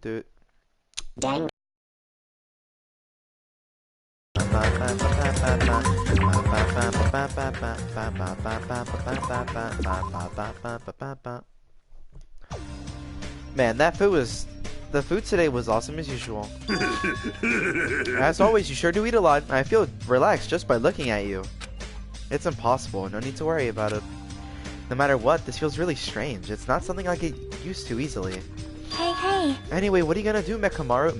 do. Dang. Man, the food today was awesome as usual. As always, you sure do eat a lot. I feel relaxed just by looking at you. It's impossible, no need to worry about it. No matter what, this feels really strange. It's not something I get used to easily. Hey. Anyway, what are you gonna do, Mekamaru?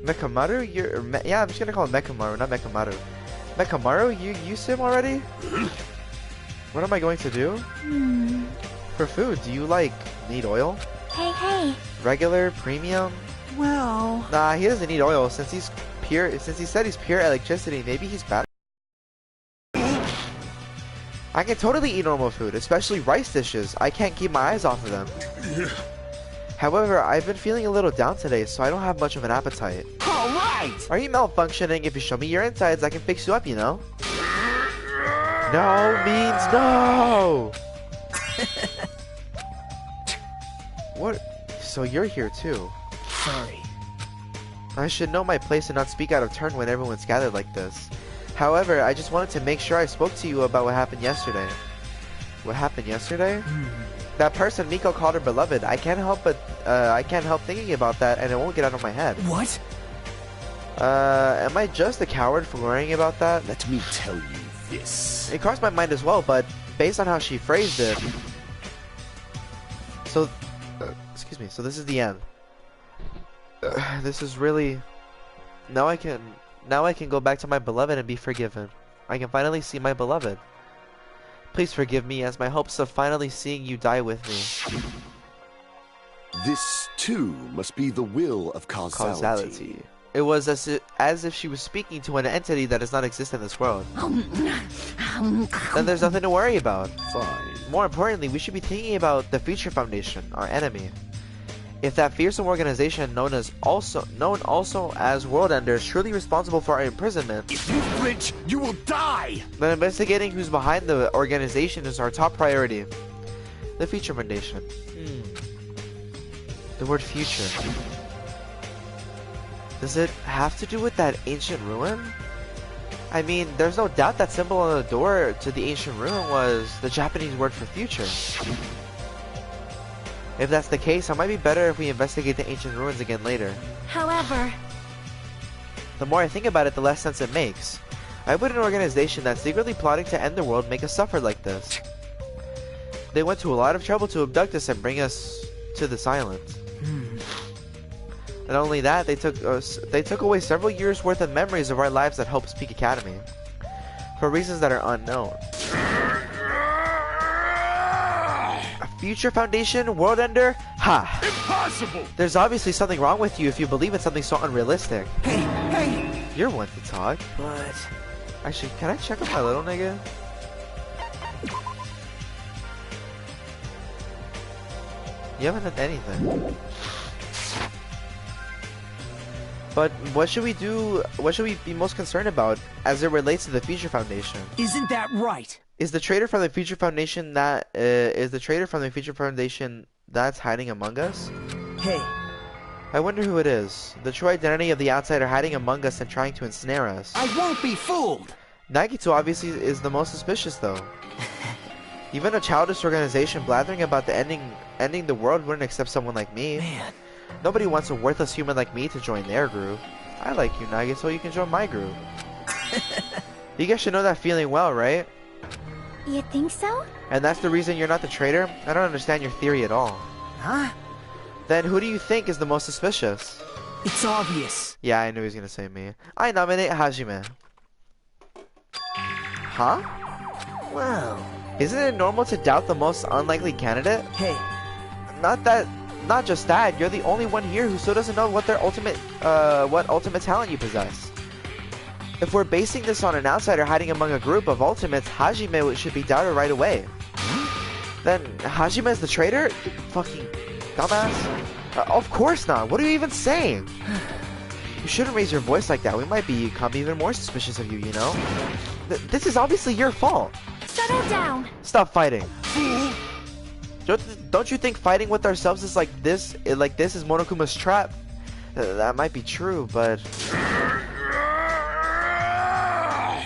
Mekamaru? Yeah, I'm just gonna call him Mekamaru, not Mekamaru. Mekamaru, you used him already? What am I going to do? For food, do you, like, need oil? Hey. Regular? Premium? Well... Nah, he doesn't need oil. Since he said he's pure electricity, maybe he's bad. I can totally eat normal food, especially rice dishes. I can't keep my eyes off of them. However, I've been feeling a little down today, so I don't have much of an appetite. Alright! Are you malfunctioning? If you show me your insides, I can fix you up, you know? No means no! What? So you're here too? Sorry. I should know my place and not speak out of turn when everyone's gathered like this. However, I just wanted to make sure I spoke to you about what happened yesterday. What happened yesterday? That person Miko called her beloved. I can't help thinking about that, and it won't get out of my head. What? Am I just a coward for worrying about that? Let me tell you this. It crossed my mind as well, but based on how she phrased it... So... excuse me, so this is the end. This is really... Now I can go back to my beloved and be forgiven. I can finally see my beloved. Please forgive me, as my hopes of finally seeing you die with me. This, too, must be the will of causality. It was as if she was speaking to an entity that does not exist in this world. Then there's nothing to worry about. Fine. More importantly, we should be thinking about the Future Foundation, our enemy. If that fearsome organization known also as World Ender is truly responsible for our imprisonment, If you flinch, you will die! then investigating who's behind the organization is our top priority. The Future Foundation. The word future. Does it have to do with that ancient ruin? I mean, there's no doubt that symbol on the door to the ancient ruin was the Japanese word for future. If that's the case, it might be better if we investigate the ancient ruins again later. However... The more I think about it, the less sense it makes. Why would an organization that's secretly plotting to end the world make us suffer like this? They went to a lot of trouble to abduct us and bring us to this island. Not only that, they took away several years' worth of memories of our lives at Hope's Peak Academy. For reasons that are unknown. Future Foundation? World Ender? Ha! Impossible! There's obviously something wrong with you if you believe in something so unrealistic. Hey! You're one to talk. But... Actually, can I check on my little nigga? You haven't done anything. But what should we do? What should we be most concerned about as it relates to the Future Foundation? Isn't that right? Is the traitor from the Future Foundation that's hiding among us? Hey. I wonder who it is. The true identity of the outsider hiding among us and trying to ensnare us. I won't be fooled! Nagito obviously is the most suspicious though. Even a childish organization blathering about the ending the world wouldn't accept someone like me. Man. Nobody wants a worthless human like me to join their group. I like you, Nagito, you can join my group. You guys should know that feeling well, right? You think so? And that's the reason you're not the traitor? I don't understand your theory at all. Huh? Then who do you think is the most suspicious? It's obvious. Yeah, I knew he was gonna say me. I nominate Hajime. Huh? Well... Isn't it normal to doubt the most unlikely candidate? Hey. Not just that, you're the only one here who still doesn't know what what ultimate talent you possess. If we're basing this on an outsider hiding among a group of ultimates, Hajime should be doubted right away. Then Hajime is the traitor? Fucking dumbass. Of course not. What are you even saying? You shouldn't raise your voice like that. We might become even more suspicious of you, you know? This is obviously your fault. Settle down. Stop fighting. Don't you think fighting with ourselves is like this is Monokuma's trap? That might be true, but...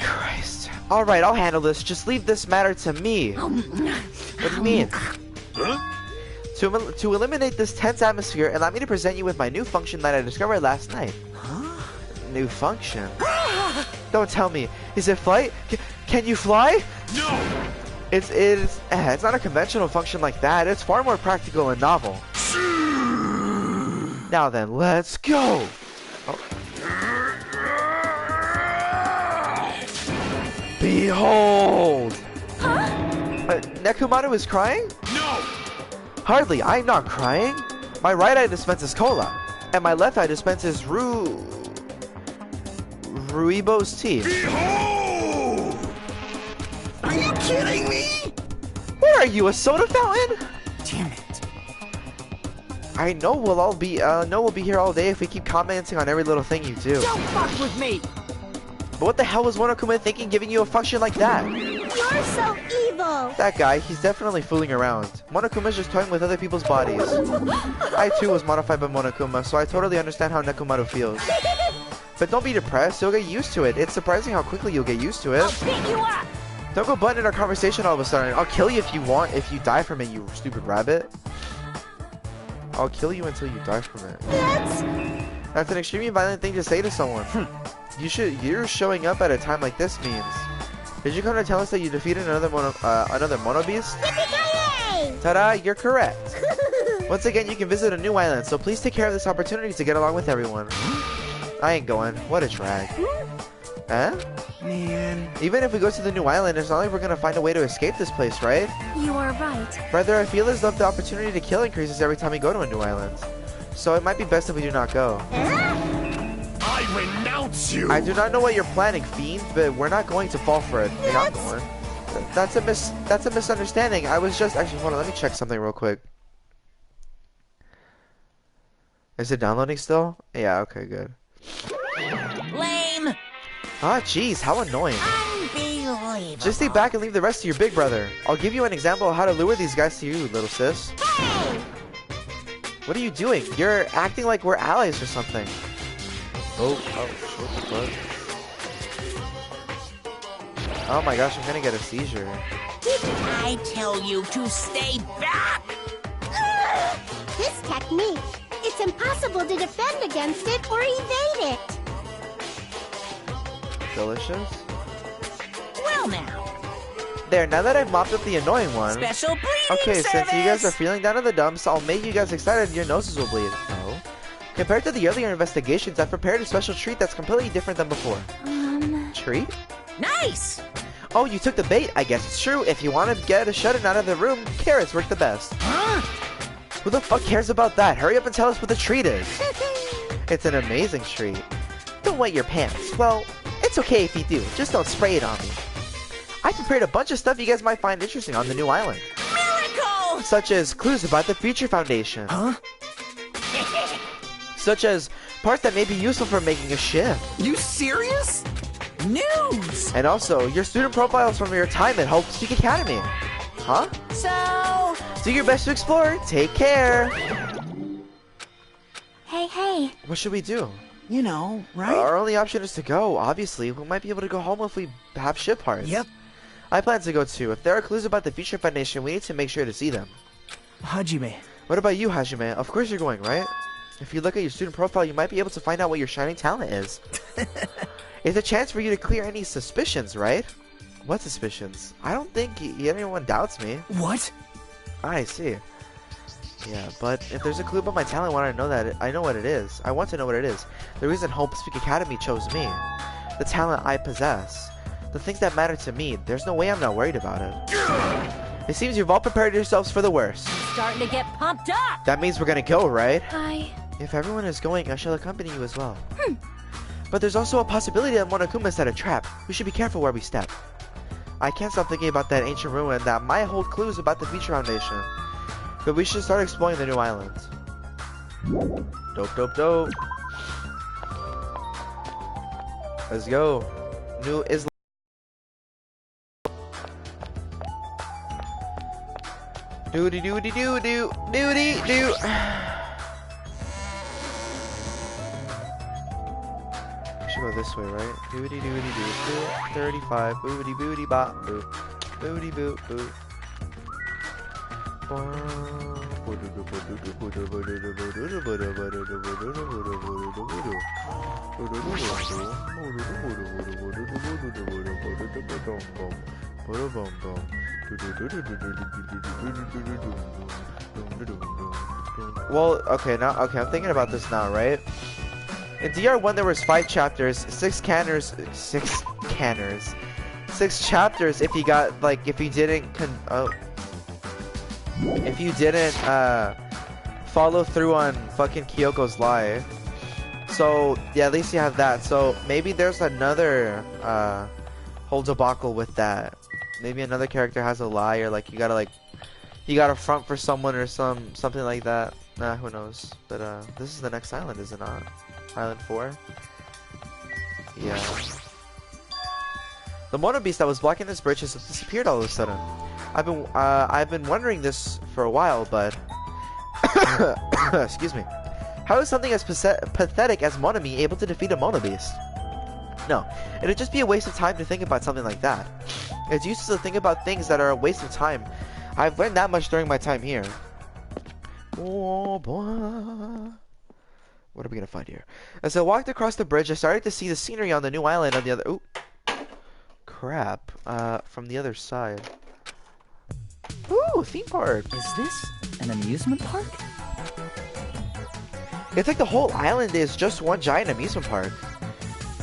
Christ. Alright, I'll handle this. Just leave this matter to me. What do you mean? To eliminate this tense atmosphere, allow me to present you with my new function that I discovered last night. New function? Don't tell me. Is it flight? Can you fly? No! It's not a conventional function like that. It's far more practical and novel. Now then, let's go! Oh. Behold! Nekomaru is crying? No! Hardly, I'm not crying. My right eye dispenses cola, and my left eye dispenses Ruibo's tea. Behold! Are you kidding me? What are you, a soda fountain? Damn it. I know we'll be here all day if we keep commenting on every little thing you do. Don't fuck with me. But what the hell was Monokuma thinking giving you a function like that? You're so evil. That guy, he's definitely fooling around. Monokuma's just toying with other people's bodies. I too was modified by Monokuma, so I totally understand how Nekomaru feels. But don't be depressed, you'll get used to it. It's surprising how quickly you'll get used to it. I'll pick you up. Don't go butting in our conversation all of a sudden. I'll kill you if you want, if you die from it, you stupid rabbit. I'll kill you until you die from it. That's an extremely violent thing to say to someone. You're showing up at a time like this means. Did you come to tell us that you defeated another mono beast? Ta-da, you're correct. Once again, you can visit a new island, so please take care of this opportunity to get along with everyone. I ain't going. What a drag. Huh? Man. Even if we go to the new island, it's not like we're gonna find a way to escape this place, right? You are right. Rather, I feel as though the opportunity to kill increases every time we go to a new island. So it might be best if we do not go. I renounce you! I do not know what you're planning, fiend, but we're not going to fall for it. You're not going. That's a misunderstanding. I was just actually hold on, let me check something real quick. Is it downloading still? Yeah, okay, good. Lame! Ah, jeez, how annoying. Unbelievable. Just stay back and leave the rest to your big brother. I'll give you an example of how to lure these guys to you, little sis. Hey! What are you doing? You're acting like we're allies or something. Oh, what the fuck? Oh my gosh, I'm gonna get a seizure. Didn't I tell you to stay back? This technique, it's impossible to defend against it or evade it. Delicious. Well now, There, now that I've mopped up the annoying one. special bleeding Okay, service. since you guys are feeling down in the dumps, I'll make you guys excited and your noses will bleed. Oh. Compared to the earlier investigations, I've prepared a special treat that's completely different than before. Treat? Nice! Oh, you took the bait. I guess it's true. If you want to get a shut-in out of the room, carrots work the best. Huh? Who the fuck cares about that? Hurry up and tell us what the treat is. It's an amazing treat. Don't wet your pants. Well, it's okay if you do. Just don't spray it on me. I prepared a bunch of stuff you guys might find interesting on the new island. Miracle! Such as clues about the Future Foundation. Huh? Such as parts that may be useful for making a ship. You serious? News! And also, your student profiles from your time at Hope Speak Academy. Huh? So... Do your best to explore. Take care. Hey. What should we do? You know, right? Our only option is to go, obviously. We might be able to go home if we have ship parts. Yep. I plan to go too. If there are clues about the Future Foundation, we need to make sure to see them. Hajime. What about you, Hajime? Of course you're going, right? If you look at your student profile, you might be able to find out what your shining talent is. It's a chance for you to clear any suspicions, right? What suspicions? I don't think anyone doubts me. What? I see. Yeah, but if there's a clue about my talent, I want to know that. I know what it is. I want to know what it is. The reason Hope Speak Academy chose me. The talent I possess. The things that matter to me. There's no way I'm not worried about it. It seems you've all prepared yourselves for the worst. Starting to get pumped up! That means we're gonna go, right? If If everyone is going, I shall accompany you as well. But there's also a possibility that Monokuma set a trap. We should be careful where we step. I can't stop thinking about that ancient ruin that might hold clues about the Future Foundation. But we should start exploring the new island. Dope. Let's go. New Islam. Doody doody doo doo doody doo. Should go this way, right? Doody doody doo. 35. Booty booty bop boo. Booty boot boot. Well, okay, I'm thinking about this now, right? In DR1 there was 5 chapters, 6 canners, 6 chapters if you got, like, if you didn't follow through on fucking Kyoko's lie. So, yeah, at least you have that. So, maybe there's another, whole debacle with that. Maybe another character has a lie, or, like, you gotta front for someone or something like that. Nah, who knows. But, this is the next island, is it not? Island 4? Yeah. The Mono Beast that was blocking this bridge has disappeared all of a sudden. I've been wondering this for a while, but excuse me. How is something as pathetic as Monami able to defeat a Mono Beast? No, it'd just be a waste of time to think about something like that. It's useless to think about things that are a waste of time. I've learned that much during my time here. Oh boy. What are we gonna find here? As I walked across the bridge, I started to see the scenery on the new island on the other. Ooh, crap! From the other side. Ooh, theme park. Is this an amusement park? It's like the whole island is just one giant amusement park.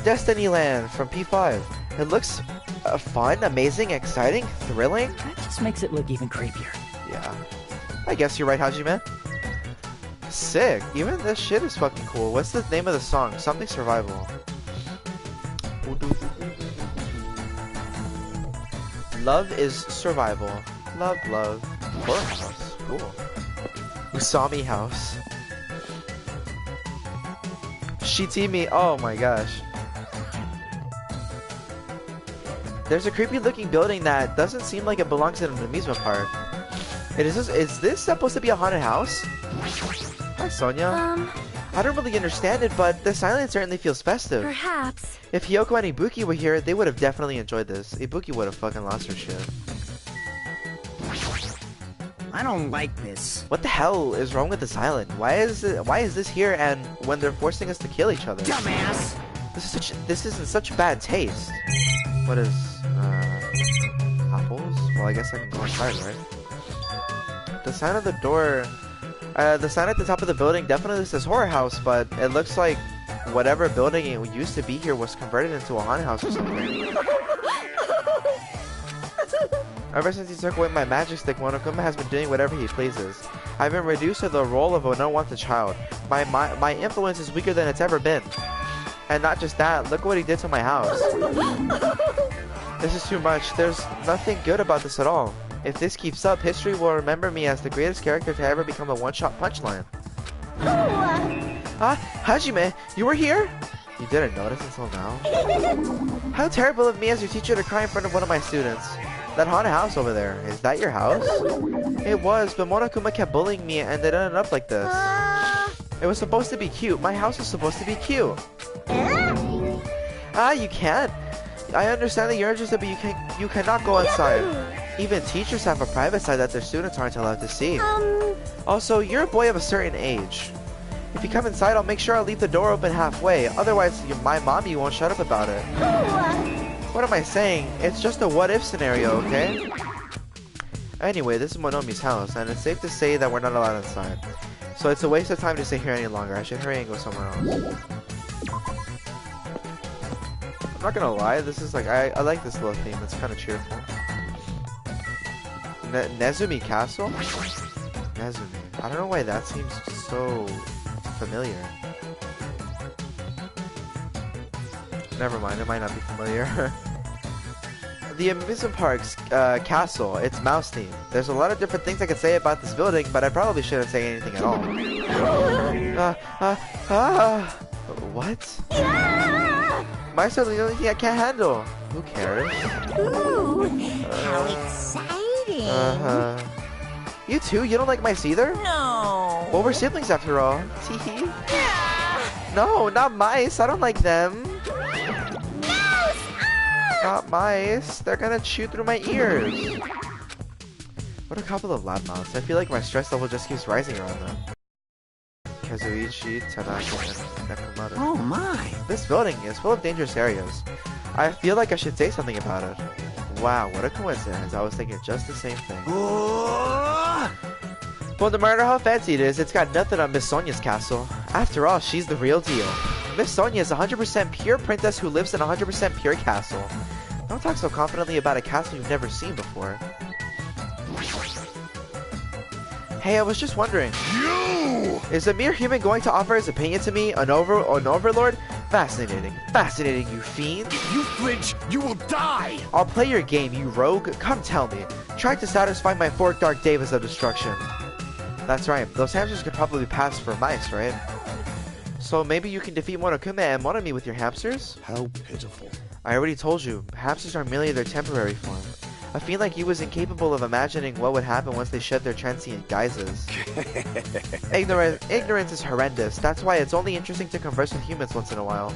Destinyland from P5. It looks fun, amazing, exciting, thrilling. That just makes it look even creepier. Yeah. I guess you're right, Hajime. Sick. Even this shit is fucking cool. What's the name of the song? Something Survival. Love is survival. Love, love. Horror house. Cool. Usami house. Shitimi. Oh my gosh. There's a creepy looking building that doesn't seem like it belongs in an amusement park. Is this supposed to be a haunted house? Hi, Sonia. I don't really understand it, but this island certainly feels festive. Perhaps. If Hiyoko and Ibuki were here, they would have definitely enjoyed this. Ibuki would have fucking lost her shit. I don't like this. What the hell is wrong with this island? Why is this here and when they're forcing us to kill each other? Dumbass! This is in such bad taste. What is, apples? Well, I guess I can go inside, right? The sign of the door, the sign at the top of the building definitely says horror house, but it looks like whatever building it used to be here was converted into a haunted house or something. Ever since he took away my magic stick, Monokuma has been doing whatever he pleases. I've been reduced to the role of an unwanted child. My influence is weaker than it's ever been. And not just that, look what he did to my house. This is too much. There's nothing good about this at all. If this keeps up, history will remember me as the greatest character to ever become a one-shot punchline. Hajime, you were here? You didn't notice until now? How terrible of me as your teacher to cry in front of one of my students. That haunted house over there, is that your house? It was, but Monokuma kept bullying me and it ended up like this. It was supposed to be cute. My house was supposed to be cute. You can't. I understand that you're interested, but you cannot go outside. Even teachers have a private side that their students aren't allowed to see. Also, you're a boy of a certain age. If you come inside, I'll make sure I'll leave the door open halfway. Otherwise, my mommy won't shut up about it. What am I saying? It's just a what-if scenario, okay? Anyway, this is Monomi's house, and it's safe to say that we're not allowed inside. So it's a waste of time to stay here any longer. I should hurry and go somewhere else. I'm not gonna lie, this is like, I like this little theme. It's kind of cheerful. Nezumi Castle? Nezumi. I don't know why that seems so familiar. Never mind, it might not be familiar. The amusement park's castle, it's mouse themed. There's a lot of different things I could say about this building, but I probably shouldn't say anything at all. What? Mice are the only thing I can't handle. Who cares? Ooh, how exciting! You too? You don't like mice either? No. Well, we're siblings after all. Teehee. No, not mice. I don't like them. Not mice. They're gonna chew through my ears. What a couple of loudmouths. I feel like my stress level just keeps rising around them. Kazuichi, Tanaka, and Nakamoto. Oh my. This building is full of dangerous areas. I feel like I should say something about it. Wow, what a coincidence. I was thinking just the same thing. Well, no matter how fancy it is, it's got nothing on Miss Sonia's castle. After all, she's the real deal. Miss Sonia is a 100% pure princess who lives in a 100% pure castle. Don't talk so confidently about a castle you've never seen before. Hey, I was just wondering. You! Is a mere human going to offer his opinion to me, an overlord? Fascinating. Fascinating, you fiend. If you flinch, you will die! I'll play your game, you rogue. Come tell me. Try to satisfy my 4 dark devas of destruction. That's right. Those hamsters could probably pass for mice, right? So maybe you can defeat Monokuma and Monomi with your hamsters? How pitiful. I already told you, hamsters are merely their temporary form. I feel like he was incapable of imagining what would happen once they shed their transient guises. Ignorance is horrendous. That's why it's only interesting to converse with humans once in a while.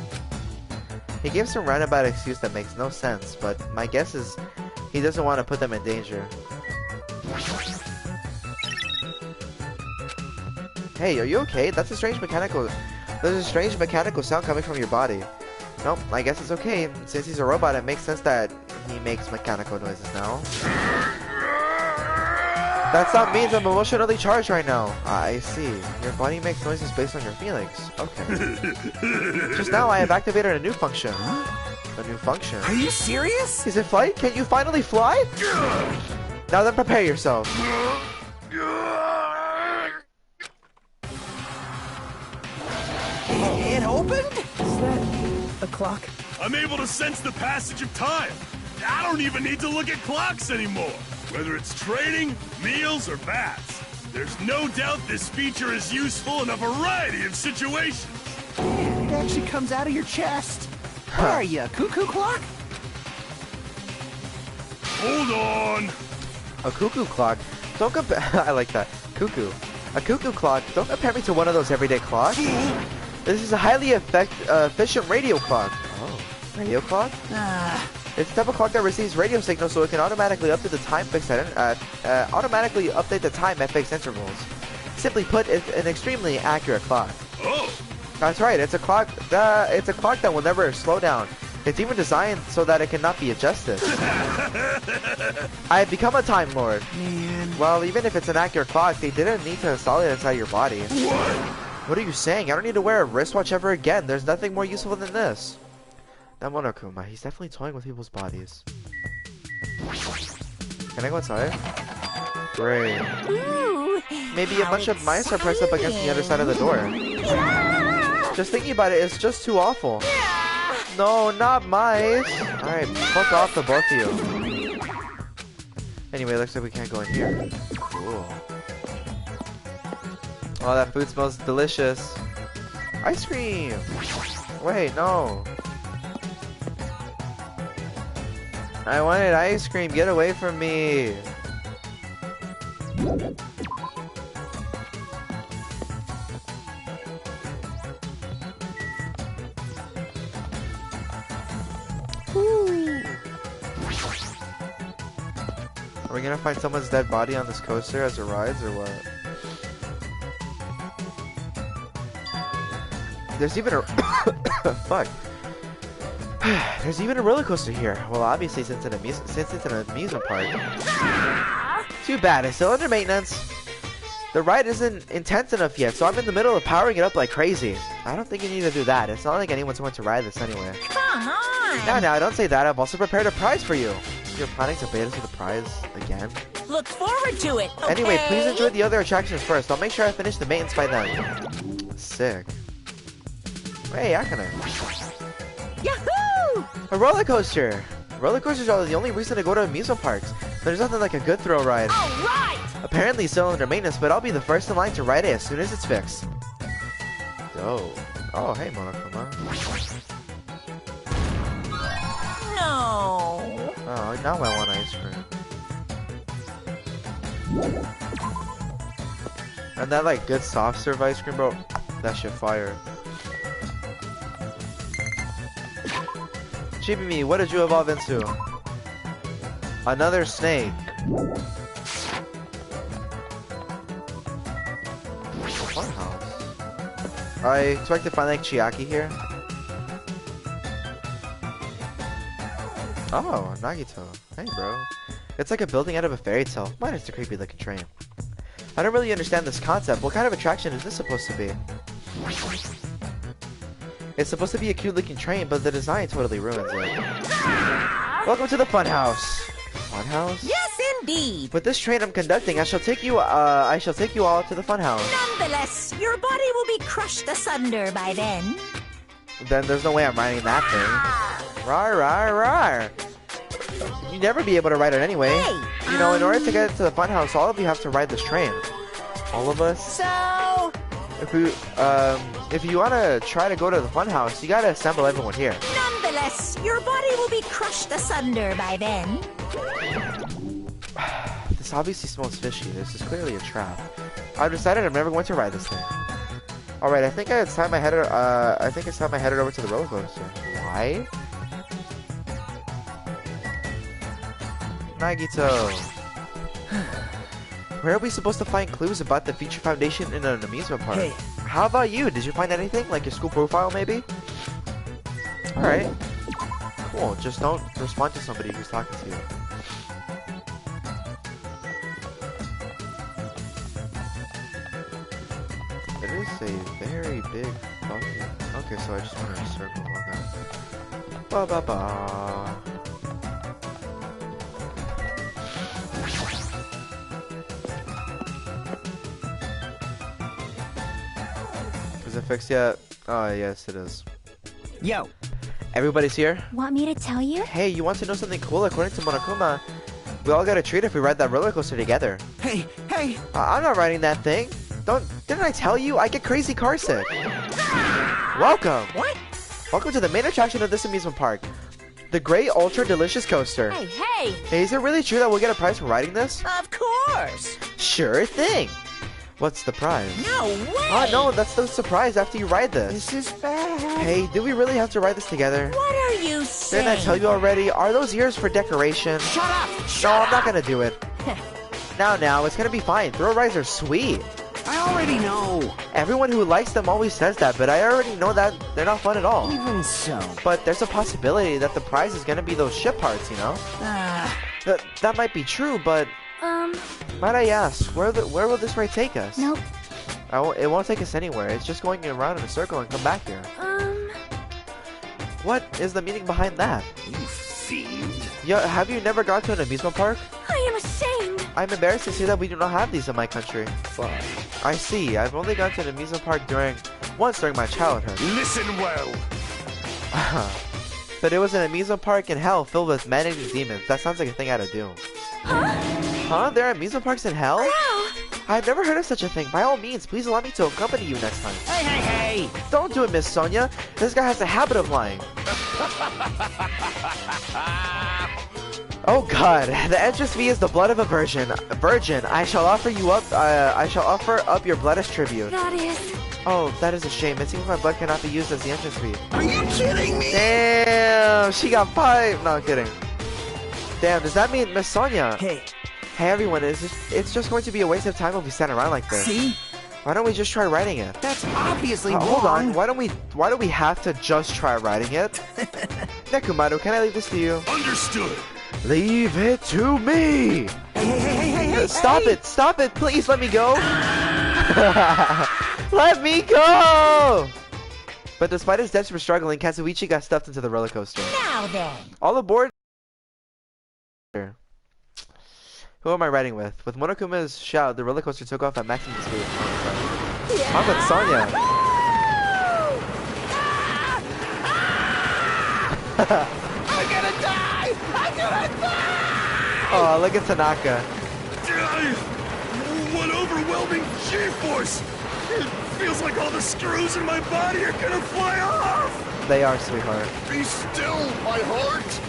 He gave some roundabout excuse that makes no sense, but my guess is he doesn't want to put them in danger. Hey, are you okay? There's a strange mechanical sound coming from your body. Nope, I guess it's okay. Since he's a robot, it makes sense that he makes mechanical noises now. That sound means I'm emotionally charged right now. I see. Your body makes noises based on your feelings. Okay. Just now, I have activated a new function. A new function? Are you serious? Is it flight? Can you finally fly? Now then, prepare yourself. It opened? Is that a clock? I'm able to sense the passage of time. I don't even need to look at clocks anymore. Whether it's training, meals, or baths. There's no doubt this feature is useful in a variety of situations. It actually comes out of your chest. What are you, cuckoo clock? Hold on. A cuckoo clock? Don't compare. I like that. Cuckoo. A cuckoo clock? Don't compare me to one of those everyday clocks. This is a highly efficient radio clock. Oh, radio clock? It's the type of clock that receives radio signals, so it can automatically update the time at fixed intervals. Simply put, it's an extremely accurate clock. Oh. That's right. It's a clock. It's a clock that will never slow down. It's even designed so that it cannot be adjusted. I have become a Time Lord. Man. Well, even if it's an accurate clock, they didn't need to install it inside your body. What? What are you saying? I don't need to wear a wristwatch ever again. There's nothing more useful than this. That Monokuma, he's definitely toying with people's bodies. Can I go inside? Great. Ooh, Maybe a bunch of mice are pressed up against the other side of the door. Just thinking about it, it's just too awful. No, not mice. Alright, fuck off the both of you. Anyway, looks like we can't go in here. Cool. Oh, that food smells delicious. Ice cream! Wait, no. I wanted ice cream. Get away from me. Are we gonna find someone's dead body on this coaster as it rides, or what? There's even a fuck. There's even a roller coaster here. Well, obviously, since it's an amusement park. Too bad. It's still under maintenance. The ride isn't intense enough yet, so I'm in the middle of powering it up like crazy. I don't think you need to do that. It's not like anyone's going to ride this anyway. come on. Now, don't say that. I've also prepared a prize for you. You're planning to bait us with the prize again? Look forward to it, okay? Anyway, please enjoy the other attractions first. I'll make sure I finish the maintenance by then. Sick. Hey, Akane. Yahoo! A roller coaster! Roller coasters are the only reason to go to amusement parks. There's nothing like a good thrill ride. All right! Apparently it's still under maintenance, but I'll be the first in line to ride it as soon as it's fixed. Oh. Oh, hey, Monokuma. No. Oh, now I want ice cream. And that like good soft serve ice cream, bro. That shit fire. Chibi me, what did you evolve into? Another snake. Funhouse. I expect to find like Chiaki here. Oh, Nagito. Hey, bro. It's like a building out of a fairy tale, minus the creepy looking train. I don't really understand this concept. What kind of attraction is this supposed to be? It's supposed to be a cute looking train, but the design totally ruins it. Welcome to the funhouse. Funhouse? Yes, indeed. With this train I'm conducting, I shall take you all to the funhouse. Nonetheless, your body will be crushed asunder by then. Then there's no way I'm riding that thing. Rar, rar, rar. You'd never be able to ride it anyway. Hey, you know, in order to get to the funhouse, all of you have to ride this train. All of us. So, If you want to try to go to the funhouse, you gotta assemble everyone here. nonetheless, your body will be crushed asunder by then. This obviously smells fishy. This is clearly a trap. I've decided I'm never going to ride this thing. All right, I think it's time I headed. I think it's time I headed over to the roller coaster. Why? Nagito. Where are we supposed to find clues about the Future Foundation in an amusement park? Hey. How about you? Did you find anything? Like your school profile, maybe? Alright. Cool. Just don't respond to somebody who's talking to you. It is a very big bucket. Okay, so I just went in a circle. Okay. Ba ba ba. Is it fixed yet? Oh, yes, it is. Yo. Everybody's here? Want me to tell you? Hey, you want to know something cool? According to Monokuma, we all got a treat if we ride that roller coaster together. Hey. I'm not riding that thing. Didn't I tell you? I get crazy car sick. Welcome. What? Welcome to the main attraction of this amusement park. The Great Ultra Delicious Coaster. Hey! Hey, is it really true that we'll get a prize for riding this? Of course! Sure thing. What's the prize? No way! Oh, no, that's the surprise after you ride this. This is bad. Hey, do we really have to ride this together? What are you saying? Didn't I tell you already? Are those ears for decoration? Shut up! No, I'm not gonna do it. Now, it's gonna be fine. Thrill rides are sweet. I already know. Everyone who likes them always says that, but I already know that they're not fun at all. Even so. But there's a possibility that the prize is gonna be those ship parts, you know? That might be true, but might I ask, where will this ride take us? Nope. It won't take us anywhere. It's just going around in a circle and come back here. What is the meaning behind that? You fiend. Yeah, have you never gone to an amusement park? I am ashamed. I'm embarrassed to say that we do not have these in my country. Fine. I see. I've only gone to an amusement park once during my childhood. Listen well. But it was an amusement park in hell filled with man-eating demons. That sounds like a thing out of Doom. Huh? There are amusement parks in hell? Wow. I've never heard of such a thing. By all means, please allow me to accompany you next time. Hey. Don't do it, Miss Sonia. This guy has a habit of lying. Oh God! The entrance fee is the blood of a virgin. I shall offer up your blood as tribute. That is. Oh, that is a shame. It seems my blood cannot be used as the entrance fee. Are you kidding me? Damn, she got piped. No, I'm kidding. Damn, does that mean Miss Sonia? Hey. Hey everyone, it's just going to be a waste of time if we stand around like this. See? Why don't we just try riding it? That's obviously wrong. Hold on. Why don't we have to just try riding it? Nekumaru, can I leave this to you? Understood. Leave it to me. Hey. Stop it, please let me go. Let me go. But despite his desperate struggling, Kazuichi got stuffed into the roller coaster. Now then. All aboard. Who am I riding with? With Monokuma's shout, the roller coaster took off at maximum speed. I'm with Sonya. I'm gonna die! Oh, look at Tanaka. What overwhelming G-force! It feels like all the screws in my body are gonna fly off! They are, sweetheart. Be still, my heart!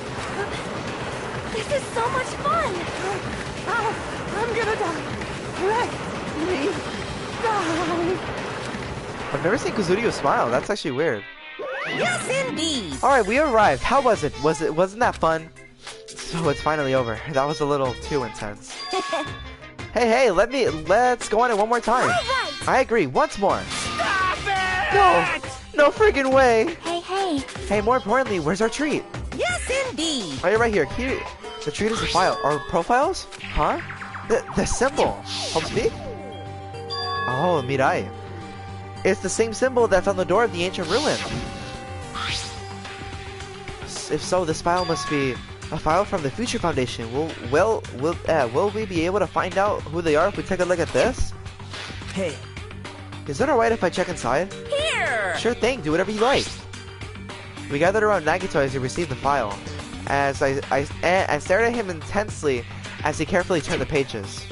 This is so much fun. I'm gonna die. Let me I've never seen Kazuryu smile. That's actually weird. Yes, indeed. Alright, we arrived. How was it? Wasn't that fun? So it's finally over. That was a little too intense. Hey, let's go on it one more time. Right. I agree. Once more. Stop it! No friggin' way. Hey. Hey, more importantly, where's our treat? Yes, indeed. Oh, you're right here. Here, the treat is the file. Our profiles? Huh? The symbol. Home speak? Oh, mirai. It's the same symbol that's on the door of the ancient ruin. If so, this file must be a file from the Future Foundation. Will we be able to find out who they are if we take a look at this? Hey, Is it alright if I check inside? Here. Sure thing, do whatever you like. We gathered around Nagito as he received the file, as I stared at him intensely as he carefully turned the pages.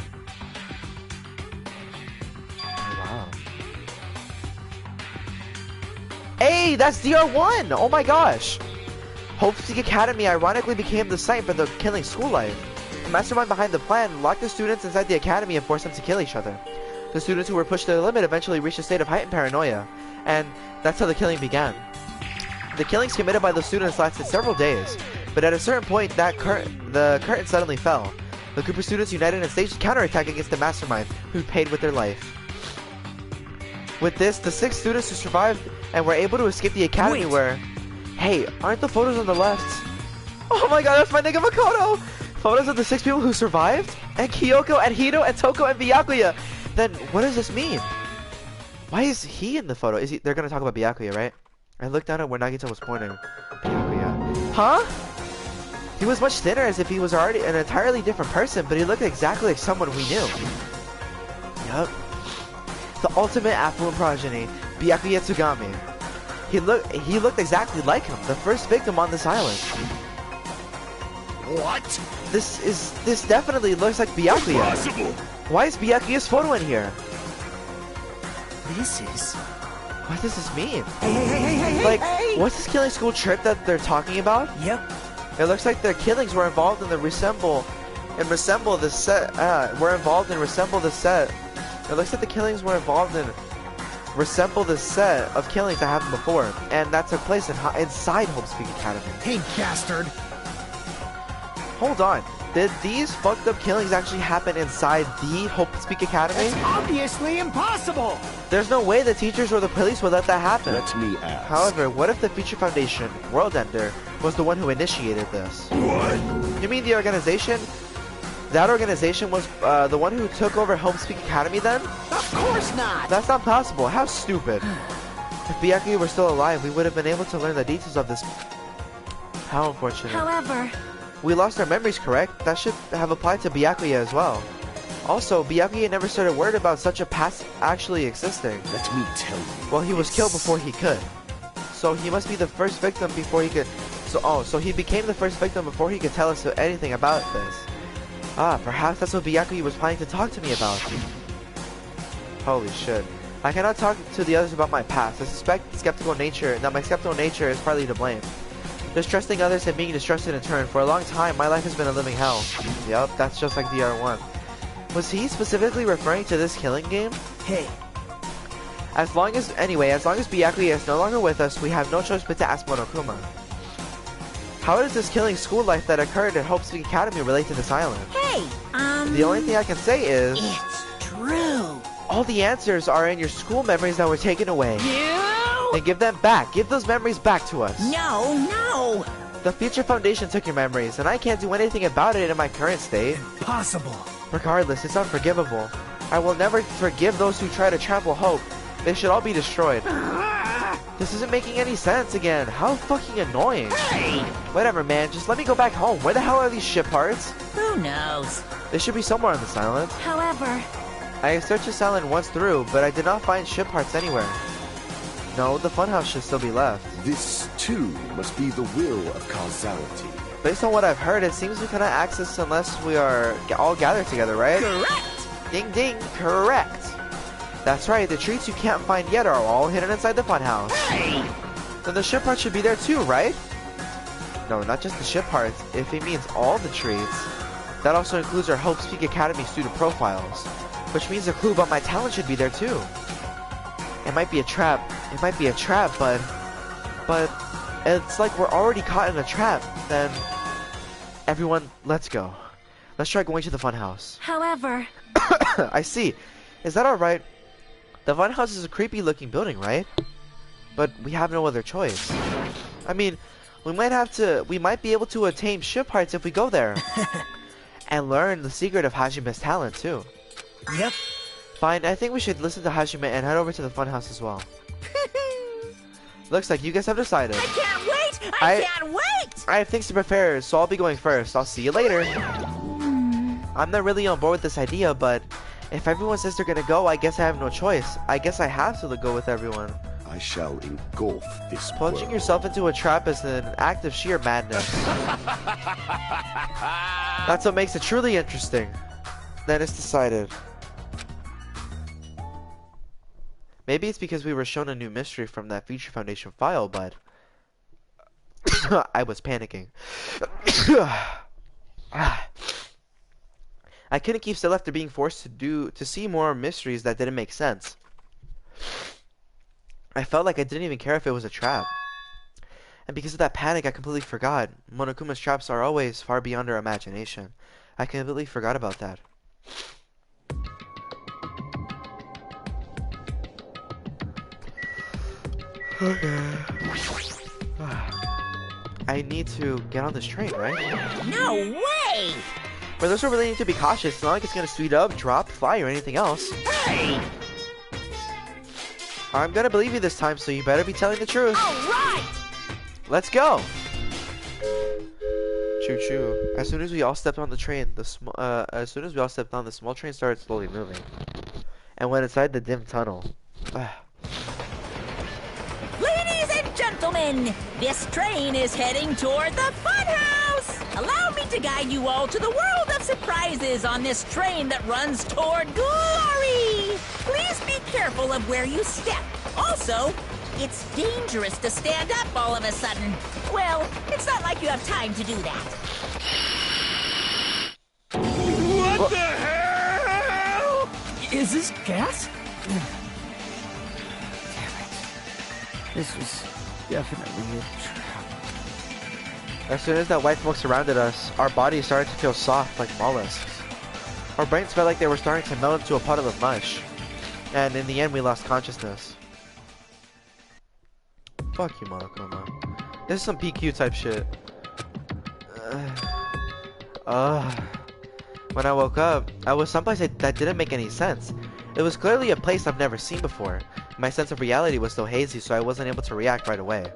Oh, wow. Hey, that's DR1! Oh my gosh! Hope's Peak Academy ironically became the site for the killing school life. The mastermind behind the plan locked the students inside the academy and forced them to kill each other. The students who were pushed to the limit eventually reached a state of heightened paranoia, and that's how the killing began. The killings committed by the students lasted several days, but at a certain point the curtain suddenly fell. The group of students united and staged a counterattack against the mastermind, who paid with their life. With this, the 6 students who survived and were able to escape the academy were... Hey, aren't the photos on the left? Oh my god, that's my nigga Makoto! Photos of the 6 people who survived? And Kyoko, and Hito, and Toko, and Byakuya! Then, what does this mean? Why is he in the photo? They're gonna talk about Byakuya, right? I looked down at where Nagito was pointing. Byakuya. Huh? He was much thinner, as if he was already an entirely different person, but he looked exactly like someone we knew. Yup. The ultimate affluent progeny, Byakuya Tsugami. He looked exactly like him, the first victim on this island. What? This definitely looks like Byakuya. Impossible! Why is Byakuya's photo in here? this is... What does this mean? Hey, Like, hey! what's this killing school trip that they're talking about? Yep. It looks like their killings were involved in resemble the set. It looks like the killings were involved in resemble the set of killings that happened before, and that took place inside Hope's Peak Academy. Hey, bastard! Hold on, did these fucked up killings actually happen inside the Hope's Peak Academy? It's obviously impossible! There's no way the teachers or the police would let that happen. Let me ask. However, what if the Future Foundation, World Ender, was the one who initiated this? What? You mean the organization? That organization was the one who took over Hope's Peak Academy then? Of course not! That's not possible. How stupid. If Byakuya were still alive, we would have been able to learn the details of this. How unfortunate. However, We lost our memories, correct? That should have applied to Byakuya as well. Also, Byakuya never started word about such a past actually existing. Let me tell you. Well, he was killed before he could. So he must be the first victim before he could... So he became the first victim before he could tell us anything about this. Ah, perhaps that's what Byakuya was planning to talk to me about. Holy shit. I cannot talk to the others about my past. I suspect my skeptical nature is partly to blame. Distrusting others and being distrusted in turn. For a long time, my life has been a living hell. Yup, that's just like DR1. Was he specifically referring to this killing game? Hey, As long as Byakuya is no longer with us, we have no choice but to ask Monokuma. How does this killing school life that occurred at Hope's Peak Academy relate to this island? Hey, The only thing I can say is... it's true. all the answers are in your school memories that were taken away. You? And give them back. Give those memories back to us. No. The Future Foundation took your memories, and I can't do anything about it in my current state. possible. Regardless, it's unforgivable. I will never forgive those who try to trample hope. They should all be destroyed. This isn't making any sense again. How fucking annoying. Hey, Whatever, man. Just let me go back home. Where the hell are these ship parts? who knows? They should be somewhere on this island. however, I searched this island once through, but I did not find ship parts anywhere. No, the funhouse should still be left. This, too, must be the will of causality. Based on what I've heard, it seems we cannot access unless we are all gathered together, right? Correct. Ding ding, correct. That's right, the treats you can't find yet are all hidden inside the funhouse. Hey, Then the ship parts should be there too, right? No, not just the ship parts, if he means all the treats. That also includes our Hope's Peak Academy student profiles. which means a clue about my talent should be there too. It might be a trap. It might be a trap, but it's like we're already caught in a trap. Then, everyone, let's go. Let's try going to the funhouse. However... I see. Is that alright? The funhouse is a creepy looking building, right? But we have no other choice. I mean, we might be able to attain ship parts if we go there. And learn the secret of Hajime's talent, too. Yep. Fine, I think we should listen to Hajime and head over to the funhouse as well. Looks like you guys have decided. I can't wait! I can't wait! I have things to prepare, so I'll be going first. I'll see you later. I'm not really on board with this idea, but if everyone says they're gonna go, I guess I have no choice. I guess I have to go with everyone. I shall engulf this Plunging world. yourself into a trap is an act of sheer madness. That's what makes it truly interesting. Then it's decided. Maybe it's because we were shown a new mystery from that Future Foundation file, but... I was panicking. I couldn't keep still after being forced to see more mysteries that didn't make sense. I felt like I didn't even care if it was a trap. And because of that panic, I completely forgot. Monokuma's traps are always far beyond our imagination. I completely forgot about that. Okay. I need to get on this train, right? No way! But those who really need to be cautious. It's not like it's gonna speed up, drop, fly, or anything else. Hey! I'm gonna believe you this time, so you better be telling the truth. Alright! Let's go! Choo choo. As soon as we all stepped on the train, the small train started slowly moving, and went inside the dim tunnel. Ladies and gentlemen, this train is heading toward the funhouse! Allow me to guide you all to the world of surprises on this train that runs toward glory! Please be careful of where you step. Also, it's dangerous to stand up all of a sudden. Well, it's not like you have time to do that. What the hell? Is this gas? Damn it. This was definitely a trap. As soon as that white smoke surrounded us, our bodies started to feel soft like mollusks. Our brains felt like they were starting to melt into a puddle of mush. And in the end, we lost consciousness. Fuck you, Monokuma. This is some PQ type shit. When I woke up, I was someplace that didn't make any sense. It was clearly a place I've never seen before. My sense of reality was still hazy, so I wasn't able to react right away.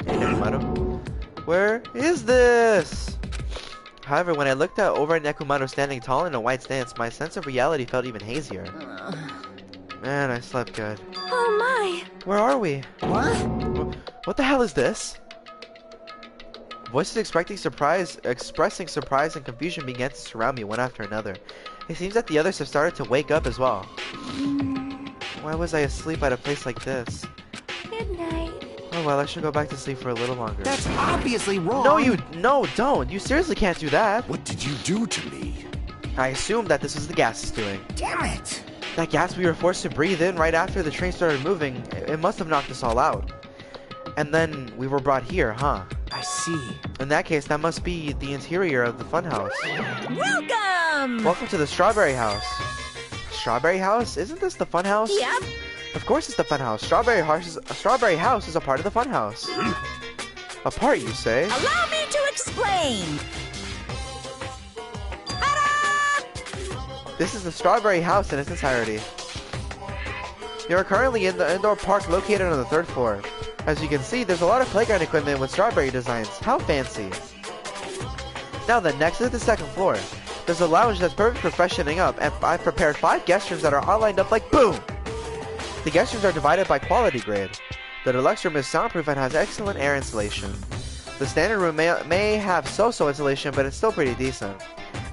Hey, Nekumado. Where is this? However, when I looked over at Nekumado standing tall in a white stance, my sense of reality felt even hazier. Man, I slept good. Oh my! Where are we? What? What the hell is this? Voices expressing surprise and confusion began to surround me one after another. It seems that the others have started to wake up as well. Why was I asleep at a place like this? Good night. Oh well, I should go back to sleep for a little longer. That's obviously wrong. No, don't. You seriously can't do that. What did you do to me? I assumed that this was the gas is doing. Damn it! That gas we were forced to breathe in right after the train started moving, it must have knocked us all out. And then we were brought here, huh? I see. In that case, that must be the interior of the funhouse. Welcome! Welcome to the Strawberry House. Strawberry House? Isn't this the funhouse? Yep. Of course it's the funhouse. Strawberry House is a part of the funhouse. A part, you say? Allow me to explain. Ta-da! This is the Strawberry House in its entirety. You are currently in the indoor park located on the 3rd floor. As you can see, there's a lot of playground equipment with strawberry designs. How fancy. Now then, next is the 2nd floor. There's a lounge that's perfect for freshening up, and I've prepared 5 guest rooms that are all lined up like boom! The guest rooms are divided by quality grade. The deluxe room is soundproof and has excellent air insulation. The standard room may have so-so insulation, but it's still pretty decent.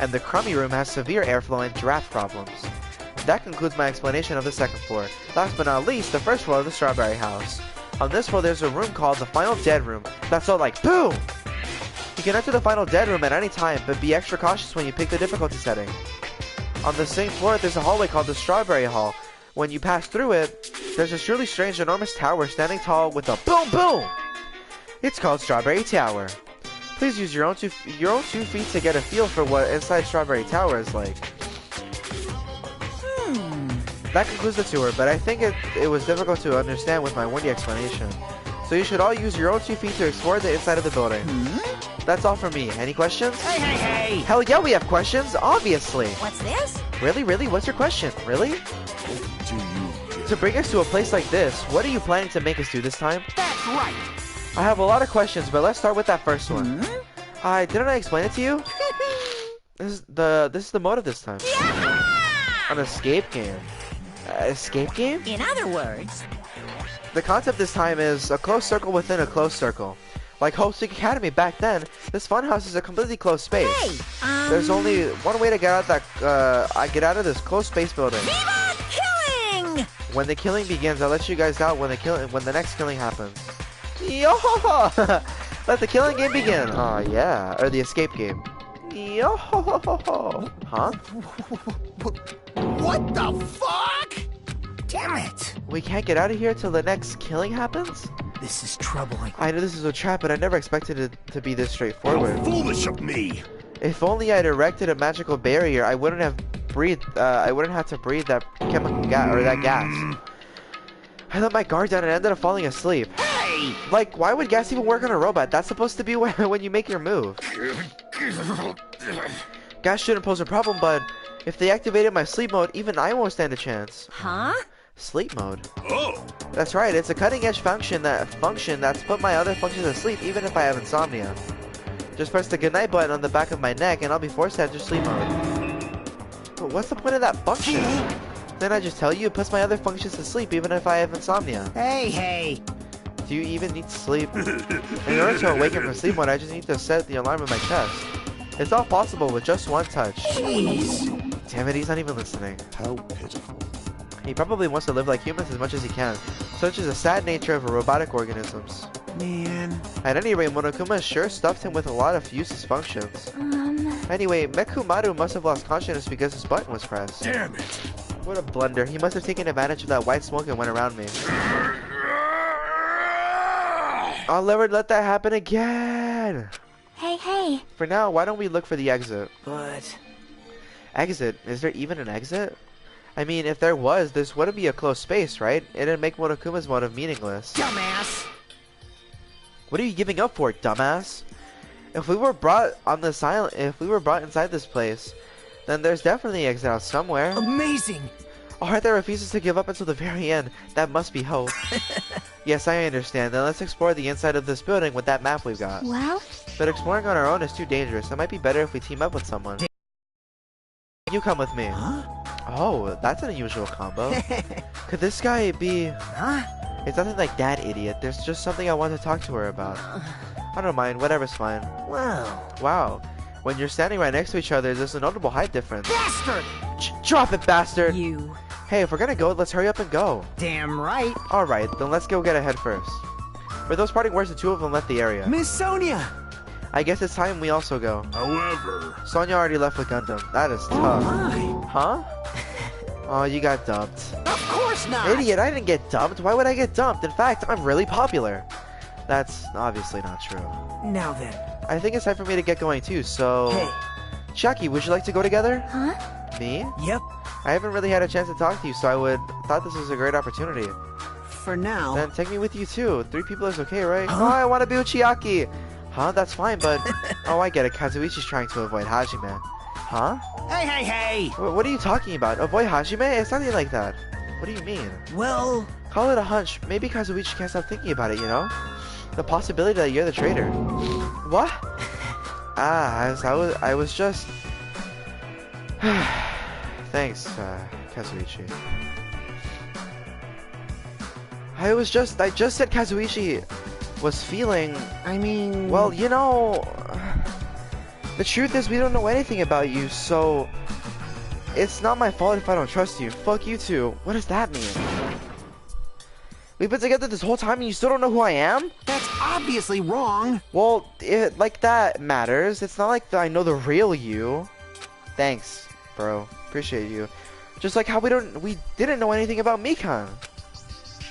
And the crummy room has severe airflow and draft problems. That concludes my explanation of the 2nd floor. Last but not least, the 1st floor of the Strawberry House. On this floor, there's a room called the Final Dead Room. That's all like boom! You can enter the Final Dead Room at any time, but be extra cautious when you pick the difficulty setting. On the same floor, there's a hallway called the Strawberry Hall. When you pass through it, there's this really strange, enormous tower standing tall with a boom boom! It's called Strawberry Tower. Please use your own two feet to get a feel for what inside Strawberry Tower is like. That concludes the tour, but I think it was difficult to understand with my windy explanation. So you should all use your own 2 feet to explore the inside of the building. That's all from me. Any questions? Hey, hey, hey! Hell yeah, we have questions, obviously. What's this? Really? What's your question? Really? Do you? To bring us to a place like this, what are you planning to make us do this time? That's right! I have a lot of questions, but let's start with that first one. Didn't I explain it to you? This is the mode of this time. An escape game. Escape game? In other words, The concept this time is a closed circle within a closed circle. Like Hope's Academy back then, this funhouse is a completely closed space. hey, There's only one way to get out of this closed space building. Viva killing! When the killing begins, I'll let you guys out when the next killing happens. Yo! Let the killing game begin. Oh yeah, or the escape game. Yo! Huh? What the fuck? Damn it! We can't get out of here till the next killing happens? This is troubling. I know this is a trap, but I never expected it to be this straightforward. Foolish of me! If only I'd erected a magical barrier, I wouldn't have to breathe that chemical gas or that gas. I let my guard down and ended up falling asleep. Hey! Like, why would gas even work on a robot? That's supposed to be when you make your move. Gas shouldn't pose a problem, but if they activated my sleep mode, even I won't stand a chance. Huh? Sleep mode? Oh! That's right, it's a cutting-edge function that's put my other functions asleep even if I have insomnia. Just press the goodnight button on the back of my neck and I'll be forced to enter sleep mode. But what's the point of that function? Then I just tell you, it puts my other functions to sleep even if I have insomnia. Hey, hey! Do you even need to sleep? In order to awaken from sleep mode, I just need to set the alarm in my chest. It's all possible with just one touch. Jeez! Damn it, he's not even listening. How pitiful. He probably wants to live like humans as much as he can. Such is the sad nature of robotic organisms. Man. At any rate, Monokuma sure stuffed him with a lot of useless functions. Anyway, Mekumaru must have lost consciousness because his button was pressed. Damn it! What a blunder. He must have taken advantage of that white smoke and went around me. I'll never let that happen again! Hey, hey. For now, why don't we look for the exit? But... Exit? Is there even an exit? I mean, if there was, this wouldn't be a closed space, right? It'd make Monokuma's motive meaningless. Dumbass! What are you giving up for, dumbass? If we were brought inside this place, then there's definitely an exit out somewhere. Amazing! A heart that refuses to give up until the very end. That must be hope. Yes, I understand. Then let's explore the inside of this building with that map we've got. Well, But exploring on our own is too dangerous. It might be better if we team up with someone. You come with me. Huh? Oh, that's an unusual combo. Could this guy be... Huh? It's nothing like that, idiot. There's just something I want to talk to her about. I don't mind. Whatever's fine. Wow. Wow. When you're standing right next to each other, there's a notable height difference. Bastard! Drop it, bastard! You. Hey, if we're gonna go, let's hurry up and go. Damn right. Alright, then let's go get ahead first. With those parting words, the two of them left the area. Miss Sonia! I guess it's time we also go. However... Sonya already left with Gundam. That is tough. My. Huh? Oh, you got dumped. Of course not! Idiot, I didn't get dumped. Why would I get dumped? In fact, I'm really popular. That's obviously not true. Now then. I think it's time for me to get going too, so... Hey. Chucky, would you like to go together? huh? Me? Yep. I haven't really had a chance to talk to you, so I thought this was a great opportunity. For now. Then take me with you too. 3 people is okay, right? Huh? Oh, I want to be with Chiaki. Huh? That's fine, but... Oh, I get it. Kazuichi's trying to avoid Hajime. Huh? Hey, hey, hey! What are you talking about? Avoid Hajime? It's nothing like that. What do you mean? Well... Call it a hunch. Maybe Kazuichi can't stop thinking about it, you know? The possibility that you're the traitor. What? I was just... Thanks, Kazuichi. I just said Kazuichi was feeling... I mean... Well, you know... The truth is we don't know anything about you, so... It's not my fault if I don't trust you. Fuck you too. What does that mean? We've been together this whole time and you still don't know who I am? That's obviously wrong! Well, like that matters. It's not like I know the real you. Thanks, bro. Appreciate you. Just like how we didn't know anything about Mikan.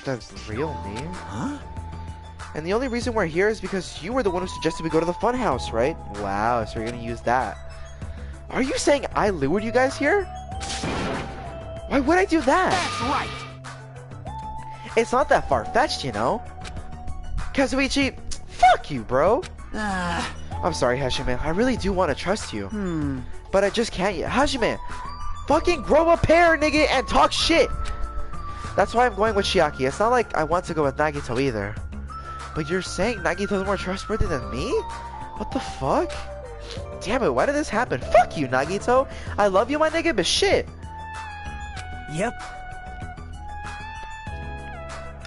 The real me? Huh? And the only reason we're here is because you were the one who suggested we go to the funhouse, right? Wow, so you're gonna use that. Are you saying I lured you guys here? Why would I do that? That's right. It's not that far-fetched, you know? Kazuichi, fuck you, bro. I'm sorry, Hashime. I really do want to trust you. But I just can't yet. Hashime, fucking grow a pair, nigga, and talk shit. That's why I'm going with Chiaki. It's not like I want to go with Nagito either. But you're saying Nagito's more trustworthy than me? What the fuck? Damn it, why did this happen? Fuck you, Nagito. I love you, my nigga, but shit. Yep.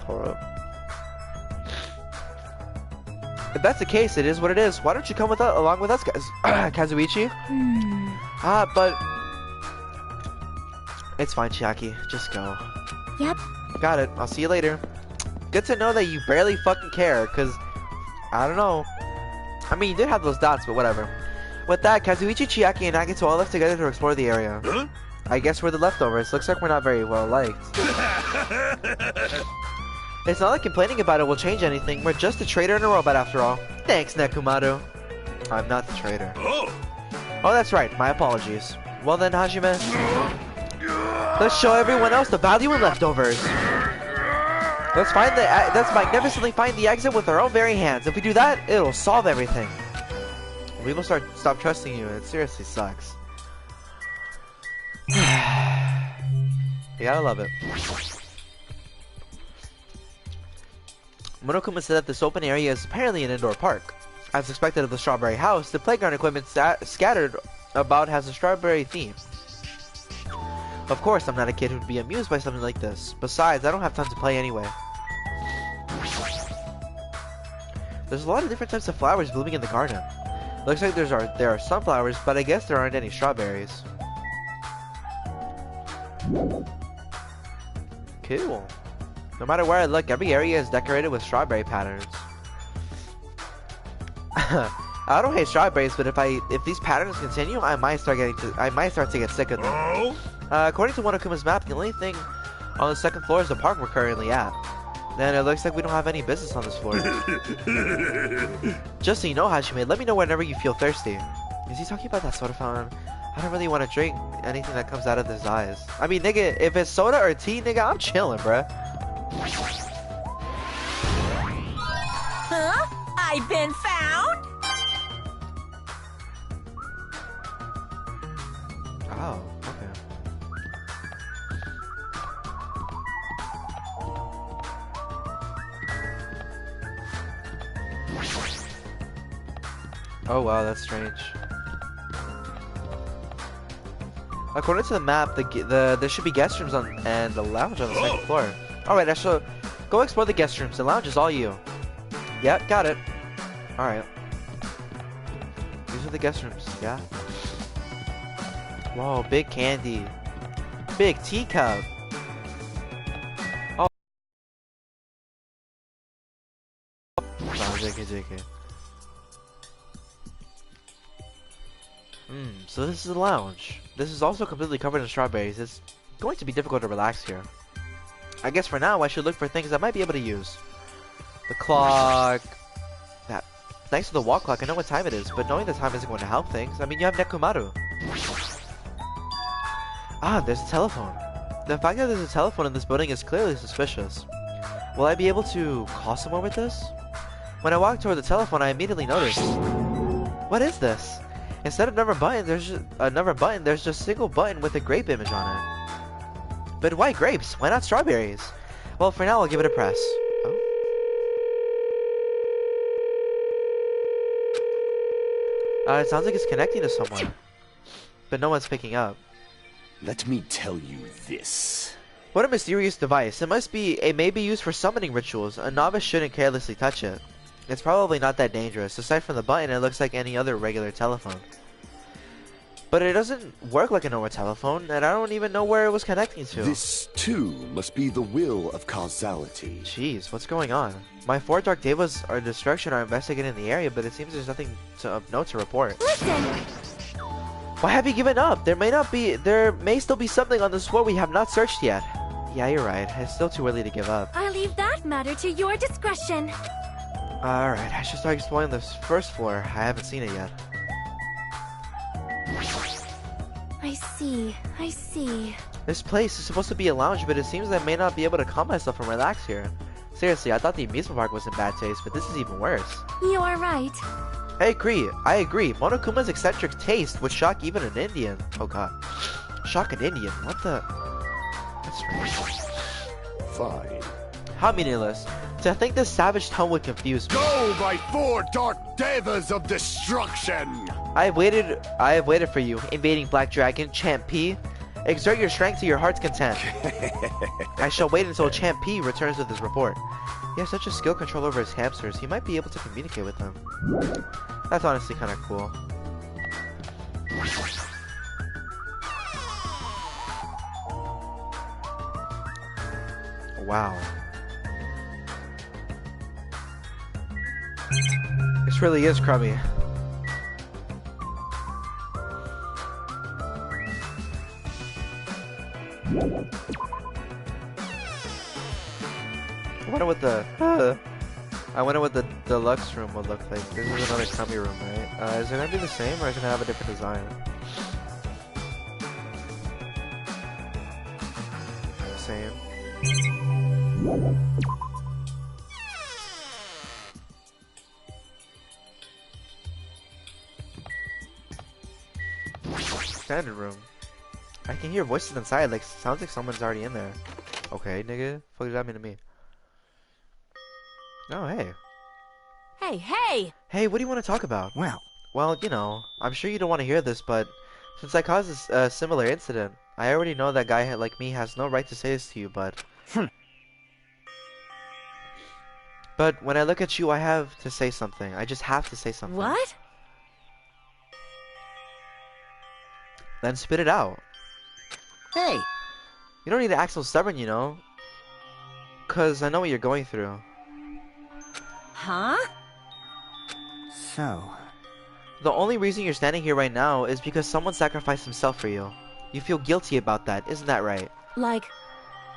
Hold up. If that's the case, it is what it is. Why don't you come with us, along with us, guys? Kazuichi? But... It's fine, Chiaki. Just go. Yep. Got it. I'll see you later. Good to know that you barely fucking care, because... I don't know. I mean, you did have those dots, but whatever. With that, Kazuichi, Chiaki, and Nagito all left together to explore the area. Huh? I guess we're the leftovers. Looks like we're not very well liked. It's not like complaining about it will change anything. We're just a traitor and a robot after all. Thanks, Nekomaru. I'm not the traitor. Oh! Oh, that's right. My apologies. Well then, Hajime. Let's show everyone else the value in leftovers. Let's magnificently find the exit with our own very hands. If we do that, it'll solve everything. We will stop trusting you. It seriously sucks. You gotta love it. Monokuma said that this open area is apparently an indoor park. As expected of the Strawberry House, the playground equipment scattered about has a strawberry theme. Of course, I'm not a kid who'd be amused by something like this. Besides, I don't have time to play anyway. There's a lot of different types of flowers blooming in the garden. Looks like there are sunflowers, but I guess there aren't any strawberries. Cool. No matter where I look, every area is decorated with strawberry patterns. I don't hate strawberries, but if these patterns continue, I might start to get sick of them. Oh? According to Monokuma's map, the only thing on the second floor is the park we're currently at. Then it looks like we don't have any business on this floor. Just so you know, Hajime, let me know whenever you feel thirsty. Is he talking about that soda fountain? I don't really want to drink anything that comes out of his eyes. I mean, nigga, if it's soda or tea, nigga, I'm chilling, bruh. Huh? I've been found? Oh, okay. Oh wow, that's strange. According to the map, there should be guest rooms and the lounge on the second floor. Alright, I shall go explore the guest rooms. The lounge is all you. Yeah, got it. Alright. These are the guest rooms, yeah. Whoa, big candy. Big teacup. Oh. Oh, JK. So this is the lounge. This is also completely covered in strawberries. It's going to be difficult to relax here. I guess for now I should look for things I might be able to use. The clock. That. Thanks to the wall clock, I know what time it is, but knowing the time isn't going to help things. I mean, you have Nekomaru. Ah, there's a telephone. The fact that there's a telephone in this building is clearly suspicious. Will I be able to call someone with this? When I walked toward the telephone, I immediately noticed. What is this? Instead of number button, there's just a single button with a grape image on it. But why grapes? Why not strawberries? Well, for now, I'll give it a press. Oh. It sounds like it's connecting to someone. But no one's picking up. Let me tell you this. What a mysterious device. It may be used for summoning rituals. A novice shouldn't carelessly touch it. It's probably not that dangerous. Aside from the button, it looks like any other regular telephone. But it doesn't work like a normal telephone, and I don't even know where it was connecting to. This, too, must be the will of causality. Jeez, what's going on? My 4 Dark Devas are destruction are investigating the area, but it seems there's nothing of note to report. Listen! Why have you given up? There may still be something on this floor we have not searched yet. Yeah, you're right. It's still too early to give up. I leave that matter to your discretion. Alright, I should start exploring this first floor. I haven't seen it yet. I see. This place is supposed to be a lounge, but it seems I may not be able to calm myself and relax here. Seriously, I thought the amusement park was in bad taste, but this is even worse. You are right. I agree. Monokuma's eccentric taste would shock even an Indian. Oh god. Shock an Indian? What the? That's strange. Fine. How meaningless. To think this savage tone would confuse me. Go, my 4 dark devas of destruction! I have waited for you, invading Black Dragon, Champ P. Exert your strength to your heart's content. I shall wait until Champ P returns with his report. He has such a skill control over his hamsters, he might be able to communicate with them. That's honestly kind of cool. Wow. This really is crummy. I wonder what the deluxe room would look like. This is another crummy room, right? Is it gonna be the same, or is it gonna have a different design? Same. Standard room. I can hear voices inside, like, sounds like someone's already in there. Okay, nigga. What does that mean to me? Oh, hey. Hey! Hey, what do you want to talk about? Well, you know, I'm sure you don't want to hear this, but since I caused a similar incident, I already know that guy like me has no right to say this to you, but... But when I look at you, I have to say something. I just have to say something. What? Then spit it out. hey, You don't need to act so stubborn, you know. 'Cause I know what you're going through. Huh? so... The only reason you're standing here right now is because someone sacrificed himself for you. You feel guilty about that, isn't that right? Like,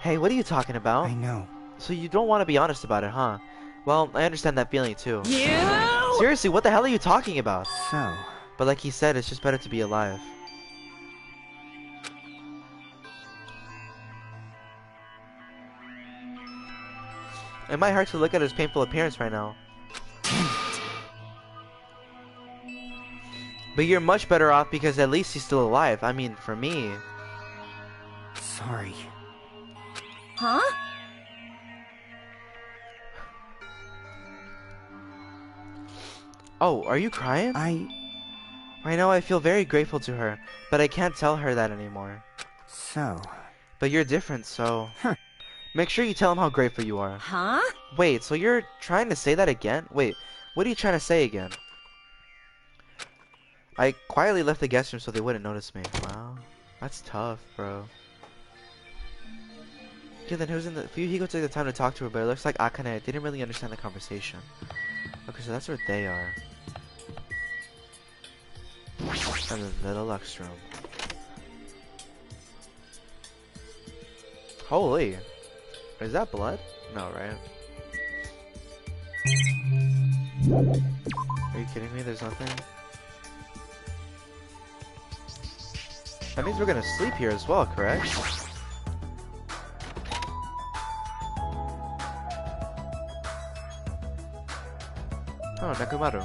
Hey, what are you talking about? I know. So you don't want to be honest about it, huh? Well, I understand that feeling too. You? Seriously, what the hell are you talking about? So... But like he said, it's just better to be alive. It might hurt to look at his painful appearance right now. But you're much better off because at least he's still alive. I mean, for me. sorry. Huh? Oh, are you crying? Right now I feel very grateful to her, but I can't tell her that anymore. So... But you're different, so... Make sure you tell him how grateful you are. Huh? Wait, so you're trying to say that again? Wait, what are you trying to say again? I quietly left the guest room so they wouldn't notice me. Wow, that's tough, bro. Okay, then who's in the... Fuyuhiko took the time to talk to her, but it looks like Akane didn't really understand the conversation. Okay, so that's where they are. And the deluxe room. Holy. Is that blood? No, right? Are you kidding me? There's nothing? That means we're gonna sleep here as well, correct? Oh, Nakumaru.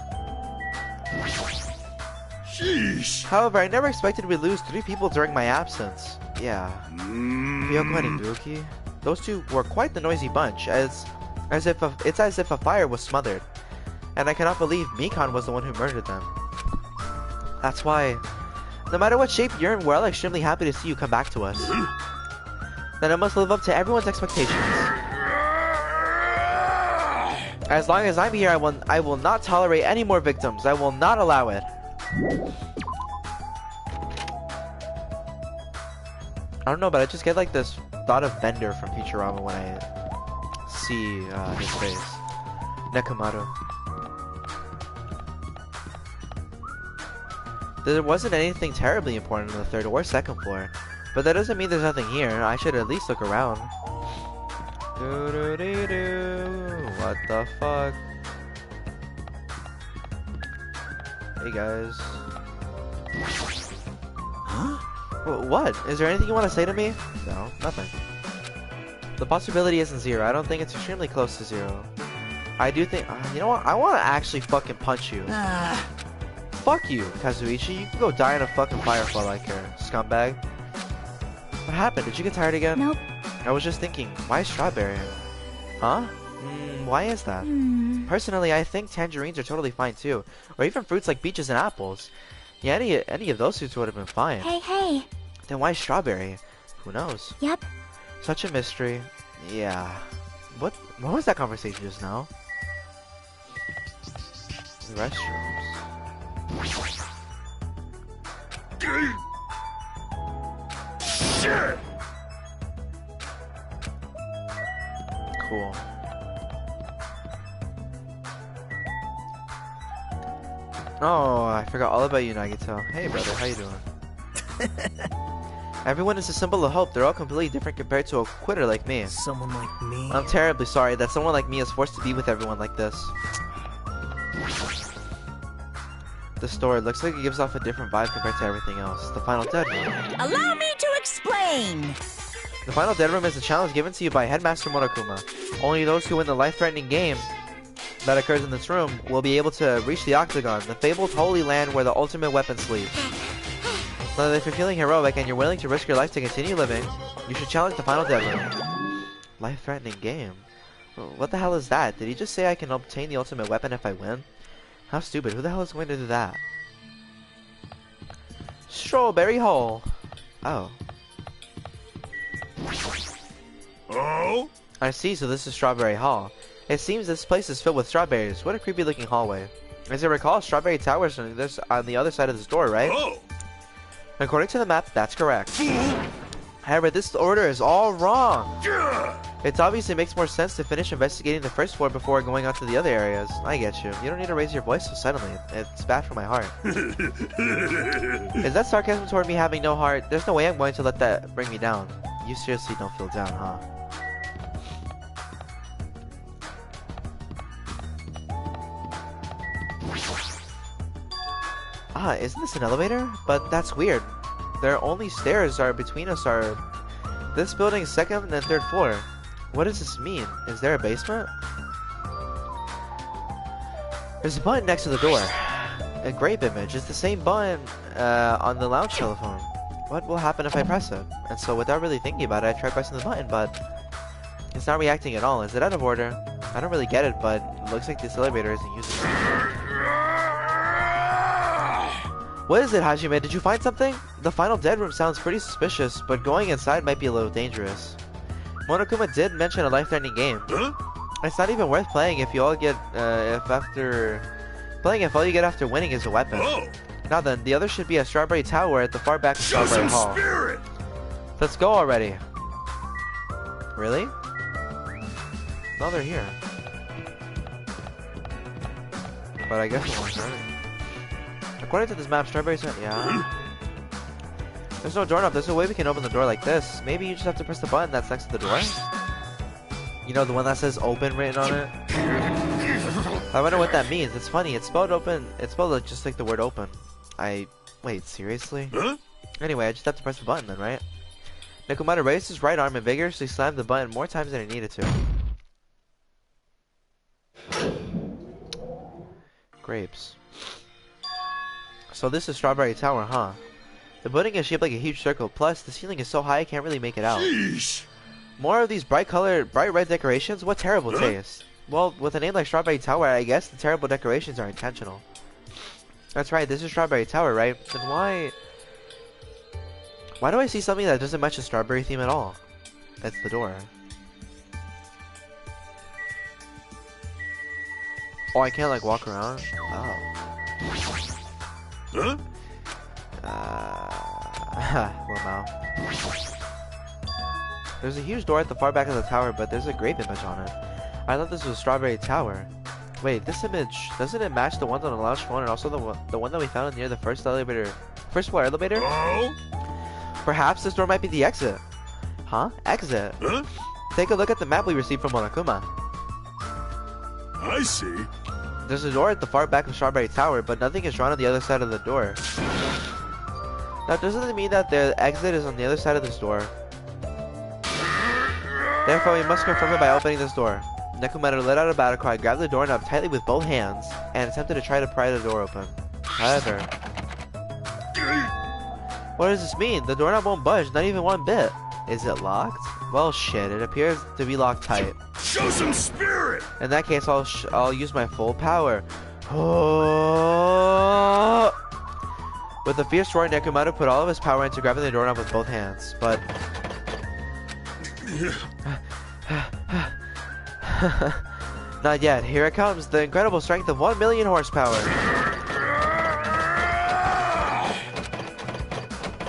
Sheesh. However, I never expected we'd lose 3 people during my absence. Yeah. Ryoko and Ibuki. Those two were quite the noisy bunch, it's as if a fire was smothered. And I cannot believe Mikan was the one who murdered them. That's why, no matter what shape you're in, we're all extremely happy to see you come back to us. Then I must live up to everyone's expectations. As long as I'm here, I will not tolerate any more victims. I will not allow it. I don't know, but I just get like this thought of Bender from Futurama when I see his face. Nekomaru. There wasn't anything terribly important on the 3rd or 2nd floor. But that doesn't mean there's nothing here. I should at least look around. Doo-doo-dee-doo. What the fuck? Hey guys. Huh? What? Is there anything you want to say to me? No, nothing. The possibility isn't 0. I don't think it's extremely close to 0. I do think... you know what? I want to actually fucking punch you. Fuck you, Kazuichi. You can go die in a fucking firefall like her, scumbag. What happened? Did you get tired again? Nope. I was just thinking, why strawberry? Huh? Why is that? Personally, I think tangerines are totally fine too. Or even fruits like peaches and apples. Yeah, any of those fruits would have been fine. Hey. Then why strawberry? Who knows? Yep. Such a mystery. Yeah. What was that conversation just now? Restrooms. Shit! Cool. Oh, I forgot all about you, Nagito. Hey, brother, how you doing? Everyone is a symbol of hope. They're all completely different compared to a quitter like me. Someone like me? I'm terribly sorry that someone like me is forced to be with everyone like this. The store looks like it gives off a different vibe compared to everything else. The Final Dead Room. Allow me to explain. The Final Dead Room is a challenge given to you by Headmaster Monokuma. Only those who win the life-threatening game that occurs in this room will be able to reach the Octagon, the fabled holy land where the ultimate weapon sleeps. So if you're feeling heroic and you're willing to risk your life to continue living, you should challenge the Final Dead Room. Life-threatening game? What the hell is that? Did he just say I can obtain the ultimate weapon if I win? How stupid. Who the hell is going to do that? Strawberry Hall. Oh. Oh? I see, so this is Strawberry Hall. It seems this place is filled with strawberries. What a creepy looking hallway. As I recall, Strawberry Tower's on the other side of this door, right? Oh! According to the map, that's correct. However, this order is all wrong. It obviously makes more sense to finish investigating the first floor before going on to the other areas. I get you. You don't need to raise your voice so suddenly. It's bad for my heart. Is that sarcasm toward me having no heart? There's no way I'm going to let that bring me down. You seriously don't feel down, huh? Ah, isn't this an elevator? But that's weird. Their only stairs are between us are this building's 2nd and 3rd floor. What does this mean? Is there a basement? There's a button next to the door. A grape image. It's the same button on the lounge telephone. What will happen if I press it? And so without really thinking about it, I tried pressing the button, but it's not reacting at all. Is it out of order? I don't really get it, but it looks like this elevator isn't usable. What is it, Hajime? Did you find something? The Final Dead Room sounds pretty suspicious, but going inside might be a little dangerous. Monokuma did mention a life-threatening game. Huh? It's not even worth playing if you all get if all you get after winning is a weapon. Oh! Now then, the other should be a Strawberry Tower at the far back of Show Strawberry some Hall. spirit! Let's go already. Really? No, they're here. But I guess it won't hurt. According to this map, Strawberry's not. Yeah. There's no doorknob. There's no way we can open the door like this. Maybe you just have to press the button that's next to the door. You know, the one that says open written on it? I wonder what that means. It's funny. It's spelled open. It's spelled just like the word open. Wait, seriously? Huh? Anyway, I just have to press the button then, right? Nakamata raised his right arm and vigorously slammed the button more times than he needed to. Grapes. So this is Strawberry Tower, huh? The building is shaped like a huge circle, plus the ceiling is so high I can't really make it out. Sheesh. More of these bright red decorations? What terrible taste. Well, with a name like Strawberry Tower, I guess the terrible decorations are intentional. That's right, this is Strawberry Tower, right? Then why do I see something that doesn't match the strawberry theme at all? That's the door. Oh, I can't like walk around? Oh. Huh? Well now. There's a huge door at the far back of the tower, but there's a grape image on it. I thought this was Strawberry Tower. Wait, this image, doesn't it match the ones on the lounge floor and also the one that we found near the first floor elevator? Oh? Perhaps this door might be the exit. Huh? Exit? Huh? Take a look at the map we received from Monokuma. I see. There's a door at the far back of Strawberry Tower, but nothing is drawn on the other side of the door. Now, doesn't it mean that the exit is on the other side of this door? Therefore, we must confirm it by opening this door. Nekomaru let out a battle cry, grabbed the doorknob tightly with both hands, and attempted to try to pry the door open. However... What does this mean? The doorknob won't budge, not even one bit. Is it locked? Well, shit, it appears to be locked tight. Show some spirit! In that case, I'll use my full power. With a fierce roar, Nekomaru put all of his power into grabbing the doorknob with both hands, but... Not yet. Here it comes, the incredible strength of 1 million horsepower.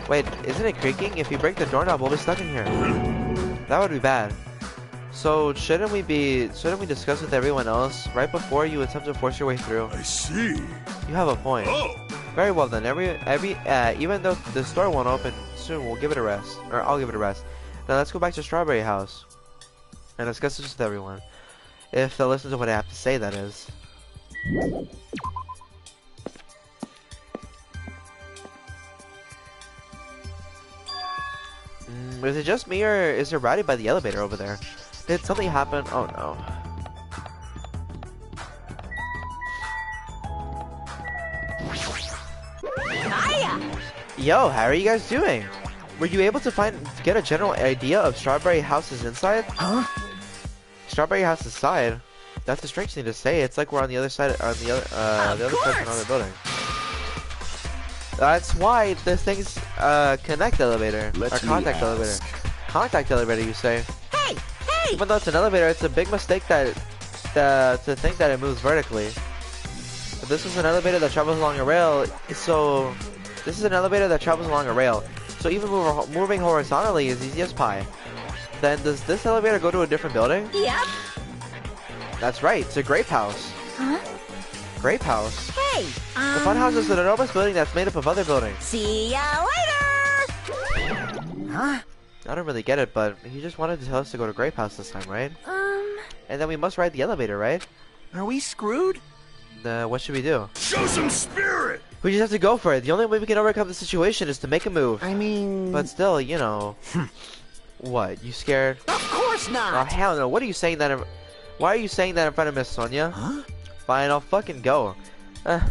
Wait, isn't it creaking? If you break the doorknob, we'll be stuck in here. That would be bad. So, shouldn't we discuss with everyone else right before you attempt to force your way through? I see. You have a point. Oh! Very well then. Even though the store won't open soon, we'll give it a rest. Or I'll give it a rest. Now let's go back to Strawberry House and discuss this with everyone. If they'll listen to what I have to say, that is. Is it just me, or is there rowdy by the elevator over there? Did something happen? Oh no. Hiya! Yo, how are you guys doing? Were you able to get a general idea of Strawberry House's inside? Huh? Strawberry House's side? That's a strange thing to say. It's like we're on the other side, on the other side of the building. That's why the things connect elevator or contact elevator. Contact elevator, you say? Hey! Hey! Even though it's an elevator, it's a big mistake to think that it moves vertically. But this is an elevator that travels along a rail, so this is an elevator that travels along a rail. So even moving horizontally is easy as pie. Then does this elevator go to a different building? Yep. That's right, it's a grape house. Huh? Grape house? Hey! The fun house is an enormous building that's made up of other buildings. See ya later! Huh? I don't really get it, but he just wanted to tell us to go to Grape House this time, right? And then we must ride the elevator, right? Are we screwed? What should we do? Show some spirit! We just have to go for it. The only way we can overcome the situation is to make a move. I mean... But still, you know... What, you scared? Of course Oh, not! hell no. What are you saying that Why are you saying that in front of Miss Sonia? Huh? Fine, I'll fucking go. I'm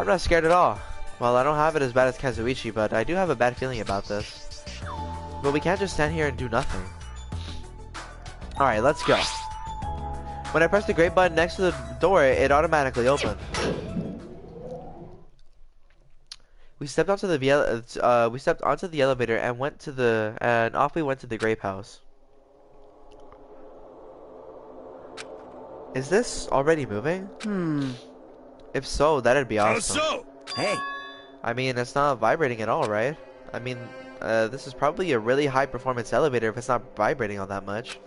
not scared at all. Well, I don't have it as bad as Kazuichi, but I do have a bad feeling about this. But we can't just stand here and do nothing. Alright, let's go. When I pressed the grate button next to the door, it automatically opened. We stepped onto the elevator and off we went to the grape house. Is this already moving? If so, that'd be awesome. How so? Hey, I mean, it's not vibrating at all, right? I mean, this is probably a really high performance elevator if it's not vibrating all that much.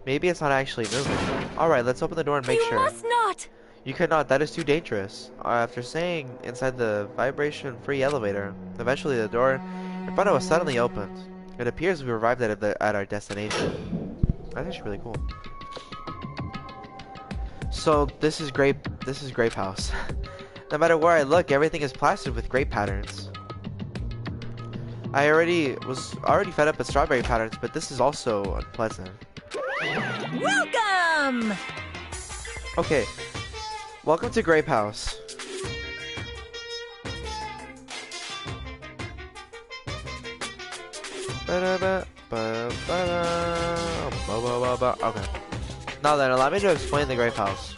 Maybe it's not actually moving. Alright, let's open the door and make sure. You must not! You cannot, that is too dangerous. After staying inside the vibration-free elevator, eventually the door in front of us suddenly opened. It appears we arrived at our destination. That's actually really cool. So this is grape house. No matter where I look, everything is plastered with grape patterns. I was already fed up with strawberry patterns, but this is also unpleasant. Welcome! Okay, welcome to Grape House. Okay. Now then, allow me to explain the Grape House.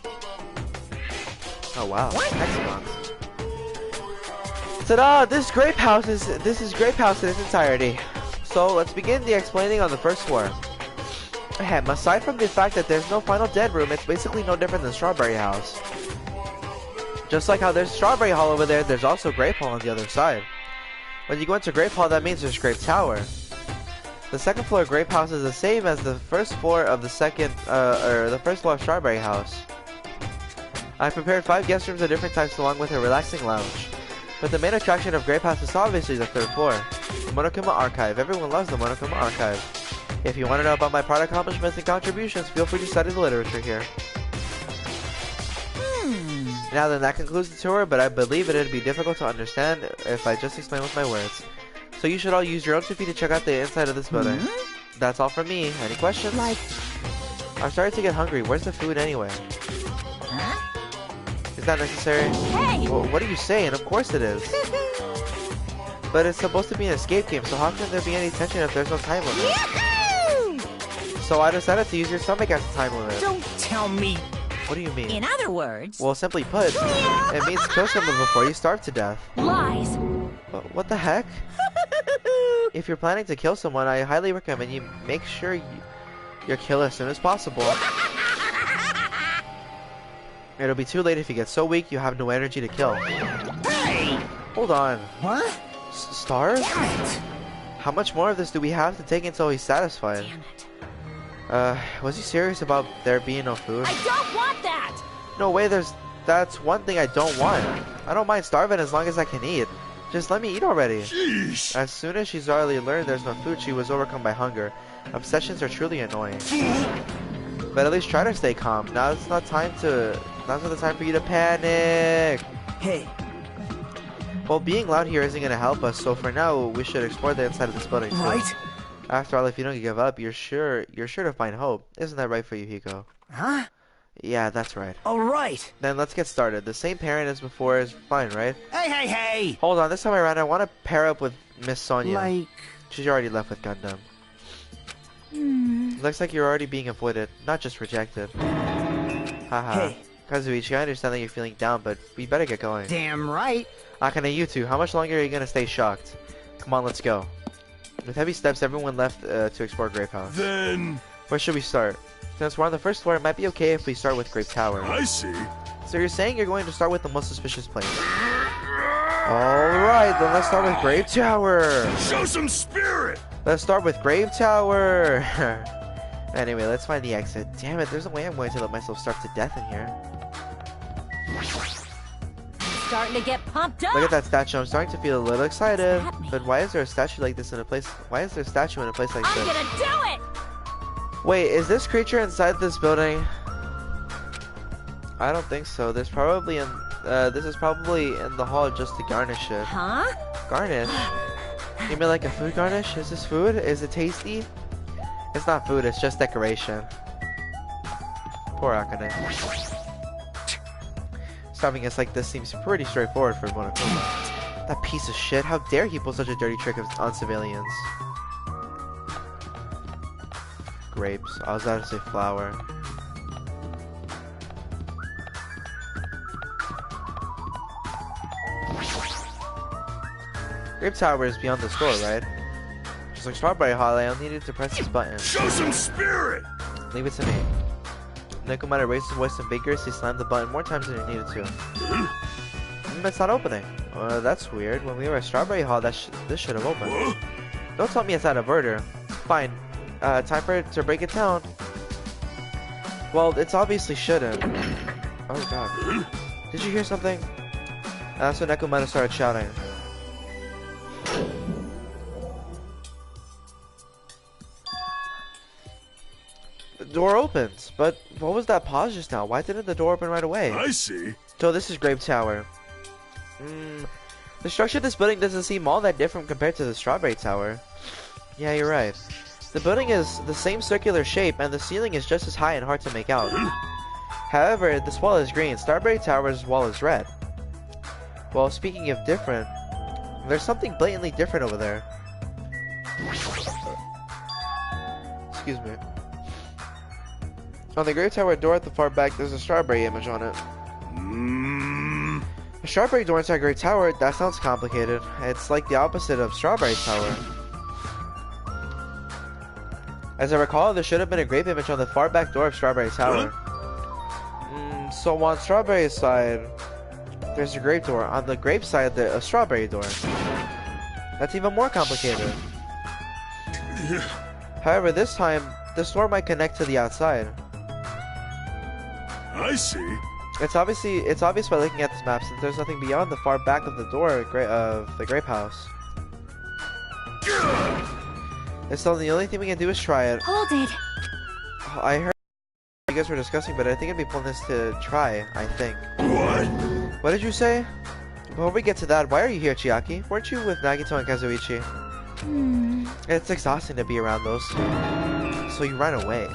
Oh wow, hexagons. Ta-da! This is Grape House in its entirety. So let's begin the explaining on the first floor. Ahem, aside from the fact that there's no final dead room, it's basically no different than Strawberry House. Just like how there's Strawberry Hall over there, there's also Grape Hall on the other side. When you go into Grape Hall, that means there's Grape Tower. The second floor of Grape House is the same as the first floor of the first floor of Strawberry House. I prepared 5 guest rooms of different types along with a relaxing lounge. But the main attraction of Grape House is obviously the 3rd floor. The Monokuma Archive. Everyone loves the Monokuma Archive. If you want to know about my product accomplishments and contributions, feel free to study the literature here. Now then, that concludes the tour, but I believe it'd be difficult to understand if I just explain with my words. So you should all use your own 2 feet to check out the inside of this building. That's all from me. Any questions? I'm starting to get hungry. Where's the food anyway? Is that necessary? Hey! Well, what are you saying? Of course it is. But it's supposed to be an escape game, so how can there be any tension if there's no time limit? Yahoo! So I decided to use your stomach as a time limit. Don't tell me. What do you mean? In other words... Well, simply put, it means kill someone before you starve to death. Lies. What the heck? If you're planning to kill someone, I highly recommend you make sure you kill as soon as possible. It'll be too late if you get so weak you have no energy to kill. Hey! Hold on. What? Starve? Damn it! How much more of this do we have to take until he's satisfied? Damn it. Was he serious about there being no food? I don't want that! No way, that's one thing I don't want. I don't mind starving as long as I can eat. Just let me eat already. Sheesh. As soon as she's already learned there's no food, she was overcome by hunger. Obsessions are truly annoying. But at least try to stay calm. Now's not the time for you to panic. Hey. Well, being loud here isn't gonna help us, so for now we should explore the inside of this building too. Right? After all, if you don't give up, you're sure to find hope. Isn't that right for you, Hiko? Huh? Yeah, that's right. All right. Then let's get started. The same pairing as before is fine, right? Hey! Hold on, this time around I want to pair up with Miss Sonia. Like... She's already left with Gundam. Looks like you're already being avoided, not just rejected. Haha. Hey. Kazuichi, I understand that you're feeling down, but we better get going. Damn right. Akane, you two, how much longer are you gonna stay shocked? Come on, let's go. With heavy steps, everyone left to explore Grape House. Then... Where should we start? Since we're on the 1st floor, it might be okay if we start with Grape Tower. I see. So you're saying you're going to start with the most suspicious place? Alright, then let's start with Grape Tower! Show some spirit! Let's start with Grape Tower! Anyway, let's find the exit. Damn it, there's no way I'm going to let myself starve to death in here. Starting to get pumped up! Look at that statue, I'm starting to feel a little excited. What's that But why is there a statue like this in a place? Why is there a statue in a place like I'm this? gonna do it! Wait, is this creature inside this building? I don't think so. There's probably this is probably in the hall just to garnish it. Huh? Garnish? You mean like a food garnish? Is this food? Is it tasty? It's not food, it's just decoration. Poor Akane. Stopping us like this seems pretty straightforward for Monokuma. That piece of shit, how dare he pull such a dirty trick on civilians? Grapes. I was about to say flour. Grape Tower is beyond the store, right? Just like Strawberry Holly, I'll need to press this button. Show some spirit! Leave it to me. Nekomata raised his voice and vigorously slammed the button more times than it needed to. It's not opening. That's weird. When we were at Strawberry Hall, this should have opened. Don't tell me it's out of order. Fine. Time for it to break it down. Well, it's obviously shouldn't. Oh god. Did you hear something? That's when Nekomata started shouting. The door opens, but what was that pause just now? Why didn't the door open right away? I see. So this is Grape Tower. The structure of this building doesn't seem all that different compared to the Strawberry Tower. Yeah, you're right. The building is the same circular shape, and the ceiling is just as high and hard to make out. However, this wall is green. Strawberry Tower's wall is red. Well, speaking of different, there's something blatantly different over there. Excuse me. On the Grape Tower door at the far back, there's a strawberry image on it. A strawberry door inside Grape Tower? That sounds complicated. It's like the opposite of Strawberry Tower. As I recall, there should have been a grape image on the far back door of Strawberry Tower. So on Strawberry's side, there's a grape door. On the grape side, there's a strawberry door. That's even more complicated. However, this time, this door might connect to the outside. I see. It's obvious by looking at this map since there's nothing beyond the far back of the door of the grape house. It's so the only thing we can do is try it. Hold it. Oh, I heard you guys were discussing, but I think it'd be pointless to try, I think. What? What did you say? Before we get to that, why are you here, Chiaki? Weren't you with Nagito and Kazuichi? It's exhausting to be around those two. So you ran away.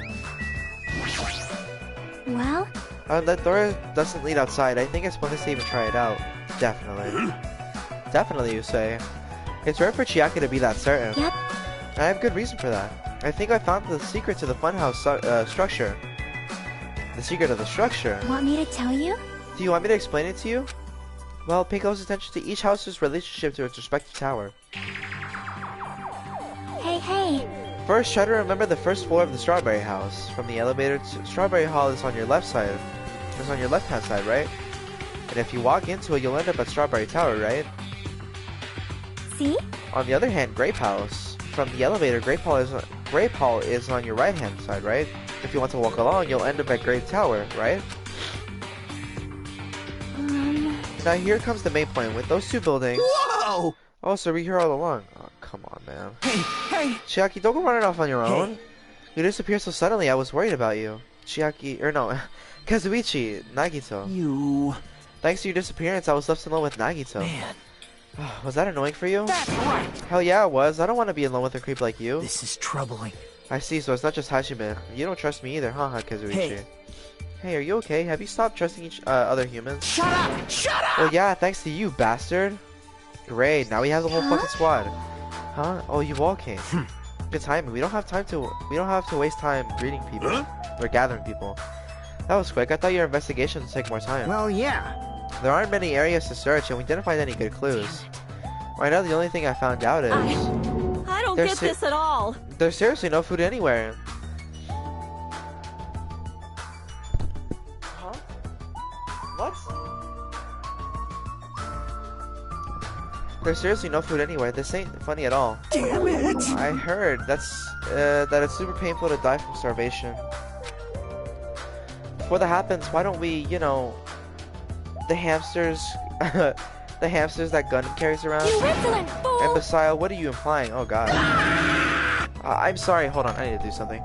Well? That door doesn't lead outside. I think it's pointless to even try it out. Definitely. Definitely, you say. It's rare for Chiaki to be that certain. Yep. I have good reason for that. I think I found the secret to the funhouse structure. The secret of the structure? Want me to tell you? Do you want me to explain it to you? Well, pay close attention to each house's relationship to its respective tower. Hey. First, try to remember the first floor of the Strawberry House. From the elevator to Strawberry Hall is on your left side. It's on your left-hand side, right? And if you walk into it, you'll end up at Strawberry Tower, right? See? On the other hand, Grape House. From the elevator, Grape Hall is on your right-hand side, right? If you want to walk along, you'll end up at Grape Tower, right? Now here comes the main point. With those two buildings... Whoa! Oh, so we're here all along. Oh, come on, man. Hey! Chiaki, don't go running off on your own. You disappeared so suddenly, I was worried about you. Chiaki, or no, Kazuichi, Nagito. You... Thanks to your disappearance, I was left alone with Nagito. Man. Was that annoying for you? That's right! Hell yeah, it was. I don't want to be alone with a creep like you. This is troubling. I see, so it's not just Hajime. You don't trust me either, huh, Kazuichi? Hey, are you okay? Have you stopped trusting other humans? Shut up! Shut up! Well, yeah, thanks to you, bastard. Great, now we have the whole fucking squad. Huh? Oh, you all came. Good timing. We don't have to waste time greeting people or gathering people. That was quick. I thought your investigation would take more time. Well, yeah. There aren't many areas to search, and we didn't find any good clues. Right now, the only thing I found out is I don't get this at all. there's seriously no food anywhere. Huh? What? There's seriously no food anywhere. This ain't funny at all. Damn it! I heard that it's super painful to die from starvation. Before that happens, why don't we, the hamsters, the hamsters that Gundam carries around? You insolent fool! And besides, what are you implying? Oh god. I'm sorry, hold on, I need to do something.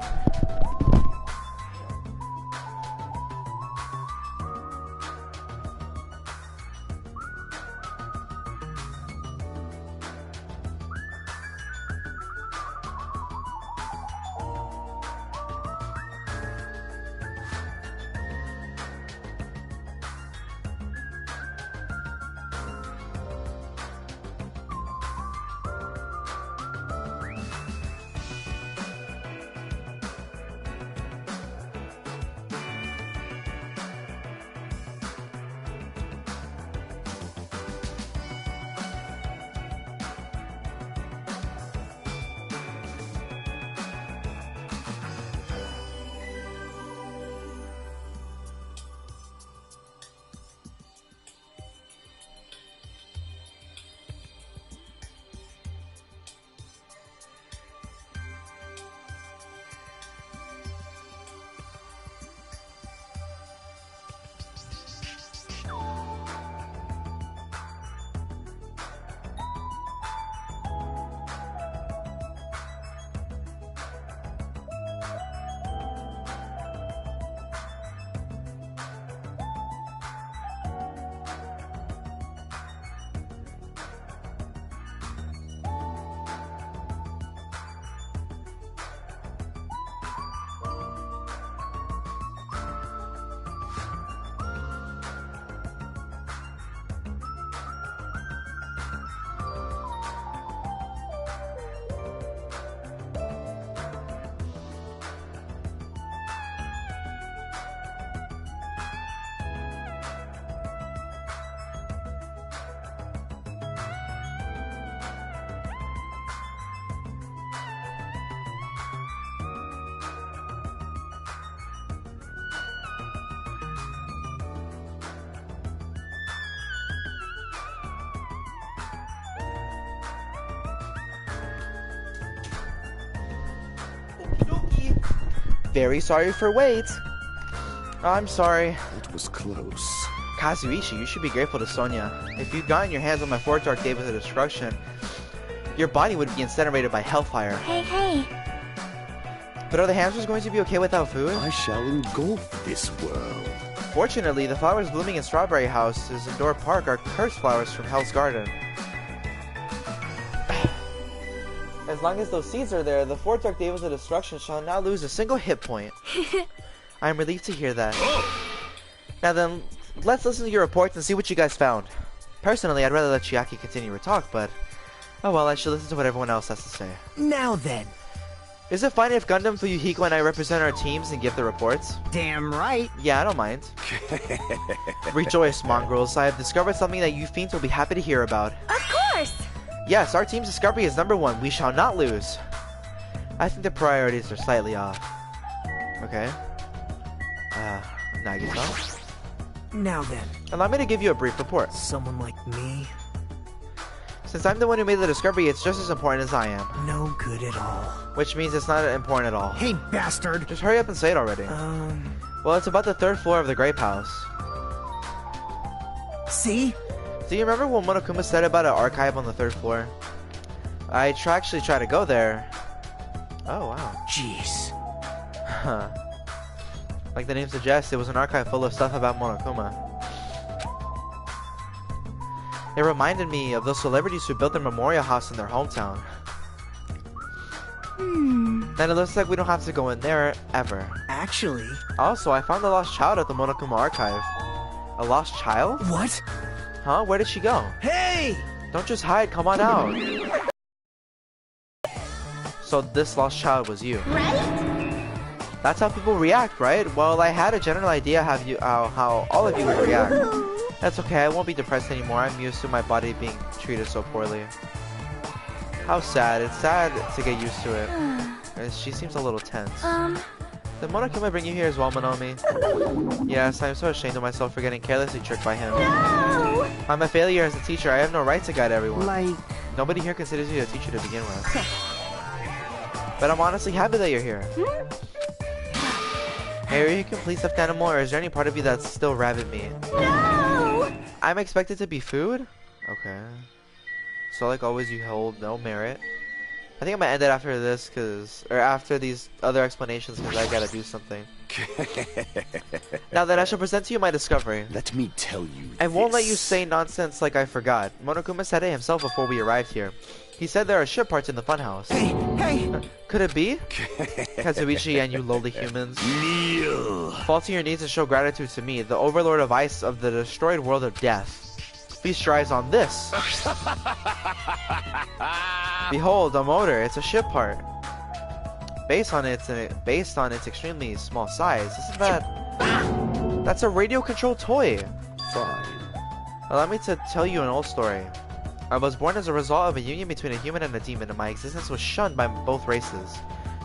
Very sorry for wait. Oh, I'm sorry. It was close. Kazuichi, you should be grateful to Sonia. If you'd gotten your hands on my 4th Dark Days of Destruction, your body would be incinerated by hellfire. Hey. But are the hamsters going to be okay without food? I shall engulf this world. Fortunately, the flowers blooming in Strawberry House's indoor park are cursed flowers from Hell's Garden. As long as those seeds are there, the 4th Dark Days of Destruction shall not lose a single hit point. I am relieved to hear that. Now then, let's listen to your reports and see what you guys found. Personally, I'd rather let Chiaki continue her talk, but... oh well, I should listen to what everyone else has to say. Now then. Is it fine if Gundam Fuyuhiko and I represent our teams and give the reports? Damn right. Yeah, I don't mind. Rejoice, mongrels. I have discovered something that you fiends will be happy to hear about. Of course. Yes, our team's discovery is #1. We shall not lose. I think the priorities are slightly off. Okay. Nagisa. Now then. Allow me to give you a brief report. Someone like me? Since I'm the one who made the discovery, it's just as important as I am. No good at all. Which means it's not important at all. Hey, bastard! Just hurry up and say it already. Well, it's about the 3rd floor of the Grape House. See? Do you remember what Monokuma said about an archive on the 3rd floor? I actually tried to go there. Oh, wow. Jeez. Huh. Like the name suggests, it was an archive full of stuff about Monokuma. It reminded me of those celebrities who built their memorial house in their hometown. Then it looks like we don't have to go in there, ever. Actually... Also, I found the lost child at the Monokuma archive. A lost child? What? Huh? Where did she go? Hey! Don't just hide, come on out. So this lost child was you. Right? That's how people react, right? Well, I had a general idea how all of you would react. That's okay, I won't be depressed anymore. I'm used to my body being treated so poorly. How sad. It's sad to get used to it. She seems a little tense. Did Monokuma bring you here as well, Monomi? Yes, I'm so ashamed of myself for getting carelessly tricked by him. No! I'm a failure as a teacher. I have no right to guide everyone. Like... Nobody here considers you a teacher to begin with. But I'm honestly happy that you're here. Hey, are you a complete stuffed animal, or is there any part of you that's still rabid meat? No! I'm expected to be food? Okay. So like always you hold no merit. I think I'm gonna end it after this, after these other explanations, because I gotta do something. Now then, I shall present to you my discovery. Let me tell you I won't let you this. say nonsense like I forgot. Monokuma said it himself before we arrived here. He said there are ship parts in the funhouse. Hey! Could it be? Kazuichi and you lowly humans. Kneel. Fall to your knees and show gratitude to me, the overlord of ice of the destroyed world of death. Feast your eyes on this. Behold, a motor. It's a ship part. Based on its extremely small size, isn't that? That's a radio-controlled toy. Fine. Allow me to tell you an old story. I was born as a result of a union between a human and a demon, and my existence was shunned by both races.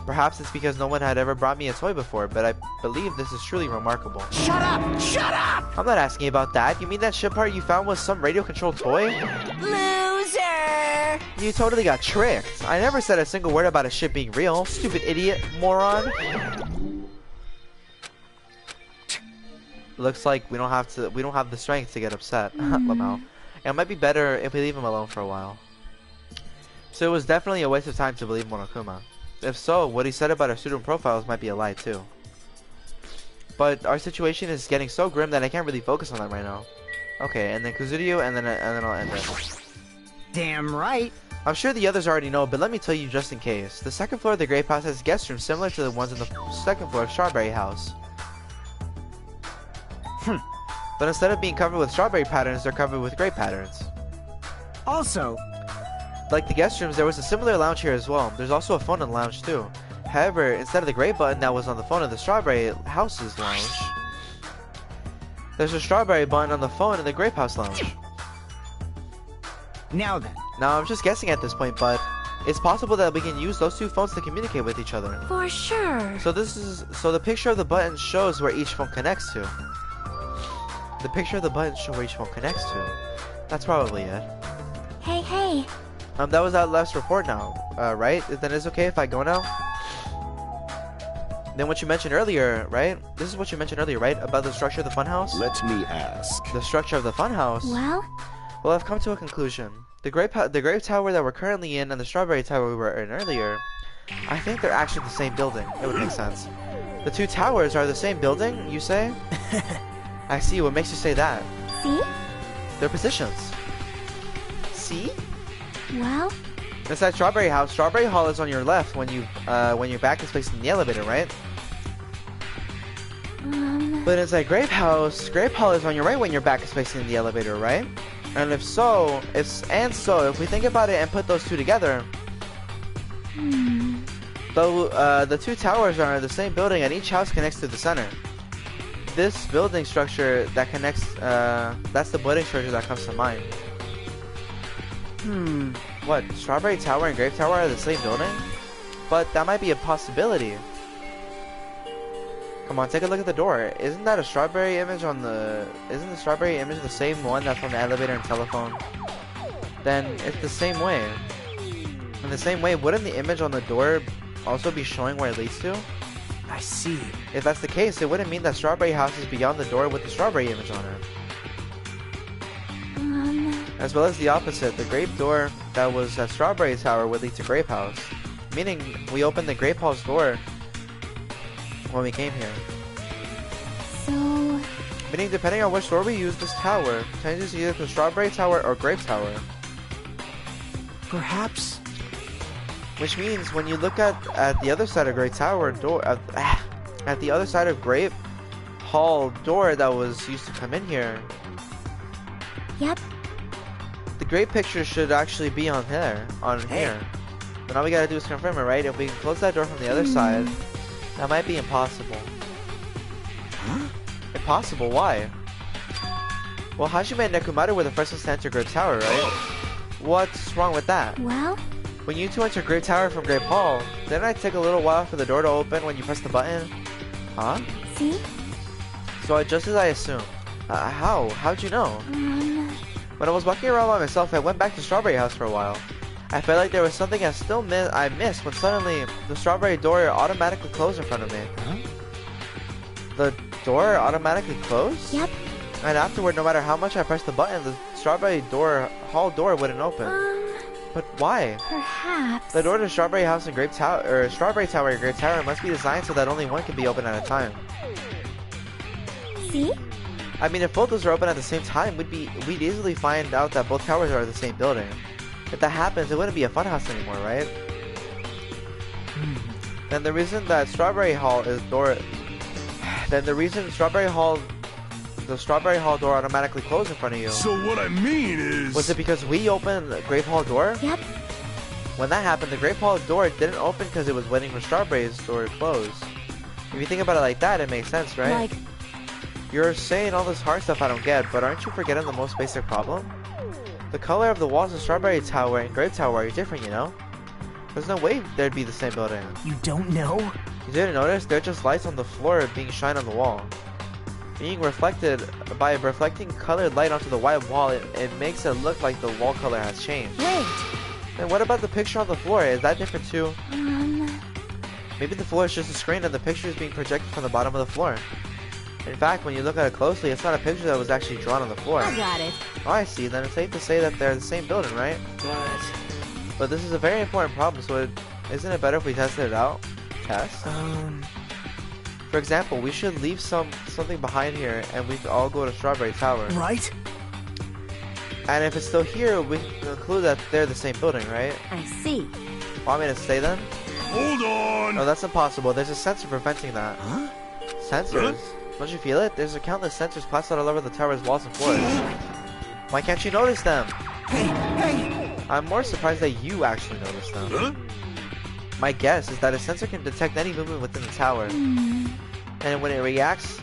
Perhaps it's because no one had ever brought me a toy before, but I believe this is truly remarkable. Shut up! Shut up! I'm not asking about that. You mean that ship part you found was some radio-controlled toy? Loser! You totally got tricked. I never said a single word about a ship being real. Stupid idiot, moron. Looks like we don't have the strength to get upset, Lamau. It might be better if we leave him alone for a while. So it was definitely a waste of time to believe Monokuma. If so, what he said about our student profiles might be a lie too. But our situation is getting so grim that I can't really focus on that right now. Okay, and then Kuzuryu, and then I'll end it. Damn right. I'm sure the others already know, but let me tell you just in case. The 2nd floor of the Grape House has guest rooms similar to the ones in the 2nd floor of Strawberry House. But instead of being covered with strawberry patterns, they're covered with grape patterns. Also, like the guest rooms, there was a similar lounge here as well. There's also a phone in the lounge too. However, instead of the grape button that was on the phone of the Strawberry House's lounge, there's a strawberry button on the phone in the Grape House lounge. now then. Now, I'm just guessing at this point, but it's possible that we can use those two phones to communicate with each other. For sure. So the picture of the button shows where each phone connects to. The picture of the button shows where each phone connects to. That's probably it. Hey. That was our last report now, right? Then it's okay if I go now? Then what you mentioned earlier, right? This is what you mentioned earlier, right? About the structure of the funhouse? Let me ask. The structure of the funhouse? Well, I've come to a conclusion. The grape tower that we're currently in and the strawberry tower we were in earlier, I think they're actually the same building. It would make sense. The two towers are the same building, you say? I see. What makes you say that? See? Their positions. See? Well? Inside Strawberry House, Strawberry Hall is on your left when your back is facing the elevator, right? But inside Grape Hall is on your right when your back is facing the elevator, right? And if we think about it and put those two together, though the two towers are in the same building and each house connects to the center. This building structure that connects, that's the building structure that comes to mind. What? Strawberry Tower and Grape Tower are the same building? But that might be a possibility. Come on, take a look at the door. Isn't that a strawberry image on the... Isn't the strawberry image the same one that's on the elevator and telephone? Then it's the same way. In the same way, wouldn't the image on the door also be showing where it leads to? I see. If that's the case, it wouldn't mean that Strawberry House is beyond the door with the strawberry image on it. As well as the opposite, the grape door that was at Strawberry Tower would lead to Grape House. Meaning, we opened the Grape House door when we came here. So... Meaning, depending on which door we use, this tower changes either to Strawberry Tower or Grape Tower. Perhaps. Which means, when you look at the other side of Grape Tower door, at the other side of Grape Hall door that was used to come in here. Yep. The grape picture should actually be on here. But all we gotta do is confirm it, right? If we can close that door from the other side, that might be impossible. Huh? Impossible? Why? Well, Hajime and Nekomaru were the first ones to enter Grape Tower, right? What's wrong with that? Well? When you two enter Grape Tower from Grape Hall, didn't it take a little while for the door to open when you press the button? Huh? See? So just as I assumed. How'd you know? When I was walking around by myself, I went back to Strawberry House for a while. I felt like there was something I missed when suddenly the strawberry door automatically closed in front of me. Huh? The door automatically closed? Yep. And afterward, no matter how much I pressed the button, the Strawberry Hall door wouldn't open. But why? Perhaps. The door to Strawberry House and Grape Tower, or Strawberry Tower and Grape Tower must be designed so that only one can be open at a time. See? I mean, if both those are open at the same time, we'd easily find out that both towers are the same building. If that happens, it wouldn't be a funhouse anymore, right? Then the reason that Strawberry Hall is door... Then the reason the Strawberry Hall door automatically closed in front of you... So what I mean is... Was it because we opened the Grape Hall door? Yep. When that happened, the Grape Hall door didn't open because it was waiting for Strawberry's door to close. If you think about it like that, it makes sense, right? Like... You're saying all this hard stuff I don't get, but aren't you forgetting the most basic problem? The color of the walls of Strawberry Tower and Grape Tower are different, you know? There's no way they'd be the same building. You don't know? You didn't notice? They're just lights on the floor being shined on the wall. Being reflected by reflecting colored light onto the white wall, it makes it look like the wall color has changed. Wait. And what about the picture on the floor? Is that different too? Maybe the floor is just a screen and the picture is being projected from the bottom of the floor. In fact, when you look at it closely, it's not a picture that was actually drawn on the floor. I got it. Oh, I see. Then it's safe to say that they're the same building, right? But this is a very important problem, so isn't it better if we tested it out? Test? For example, we should leave something behind here, and we could all go to Strawberry Tower. Right? And if it's still here, we can conclude that they're the same building, right? I see. Want me to stay then? Hold on! No, that's impossible. There's a sensor preventing that. Huh? Sensors? Don't you feel it? There's countless sensors plastered all over the tower's walls and floors. Why can't you notice them? Hey! I'm more surprised that you actually noticed them. Huh? My guess is that a sensor can detect any movement within the tower. And when it reacts,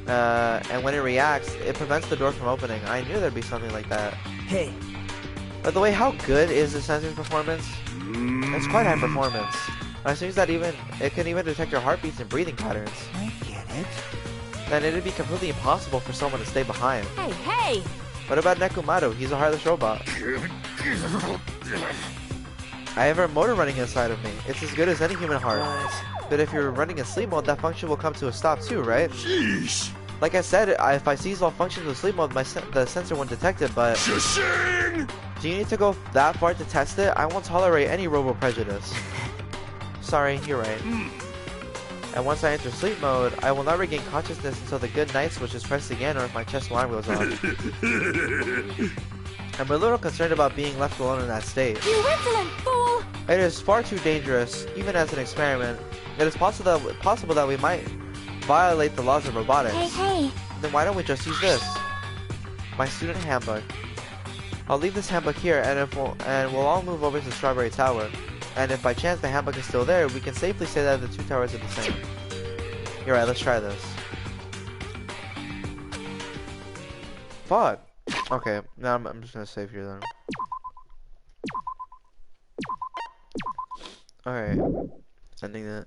it prevents the door from opening. I knew there'd be something like that. Hey! By the way, how good is the sensor's performance? It's quite high performance. It seems that it can even detect your heartbeats and breathing patterns. I get it. Then it'd be completely impossible for someone to stay behind. Hey, hey! What about Nekomaru? He's a heartless robot. I have a motor running inside of me. It's as good as any human heart. But if you're running in sleep mode, that function will come to a stop too, right? Sheesh. Like I said, if I seize all functions with sleep mode, the sensor won't detect it, but... Shing! Do you need to go that far to test it? I won't tolerate any robo-prejudice. Sorry, you're right. And once I enter sleep mode, I will not regain consciousness until the good night switch is pressed again or if my chest alarm goes off. I'm a little concerned about being left alone in that state. You insolent fool! It is far too dangerous, even as an experiment. It is possible that we might violate the laws of robotics. Hey. Then why don't we just use this? My student handbook. I'll leave this handbook here, and we'll all move over to Strawberry Tower. And if by chance the handbook is still there, we can safely say that the two towers are the same. You're right, let's try this. Fuck. Okay, now I'm just gonna save here then. Alright. Sending that.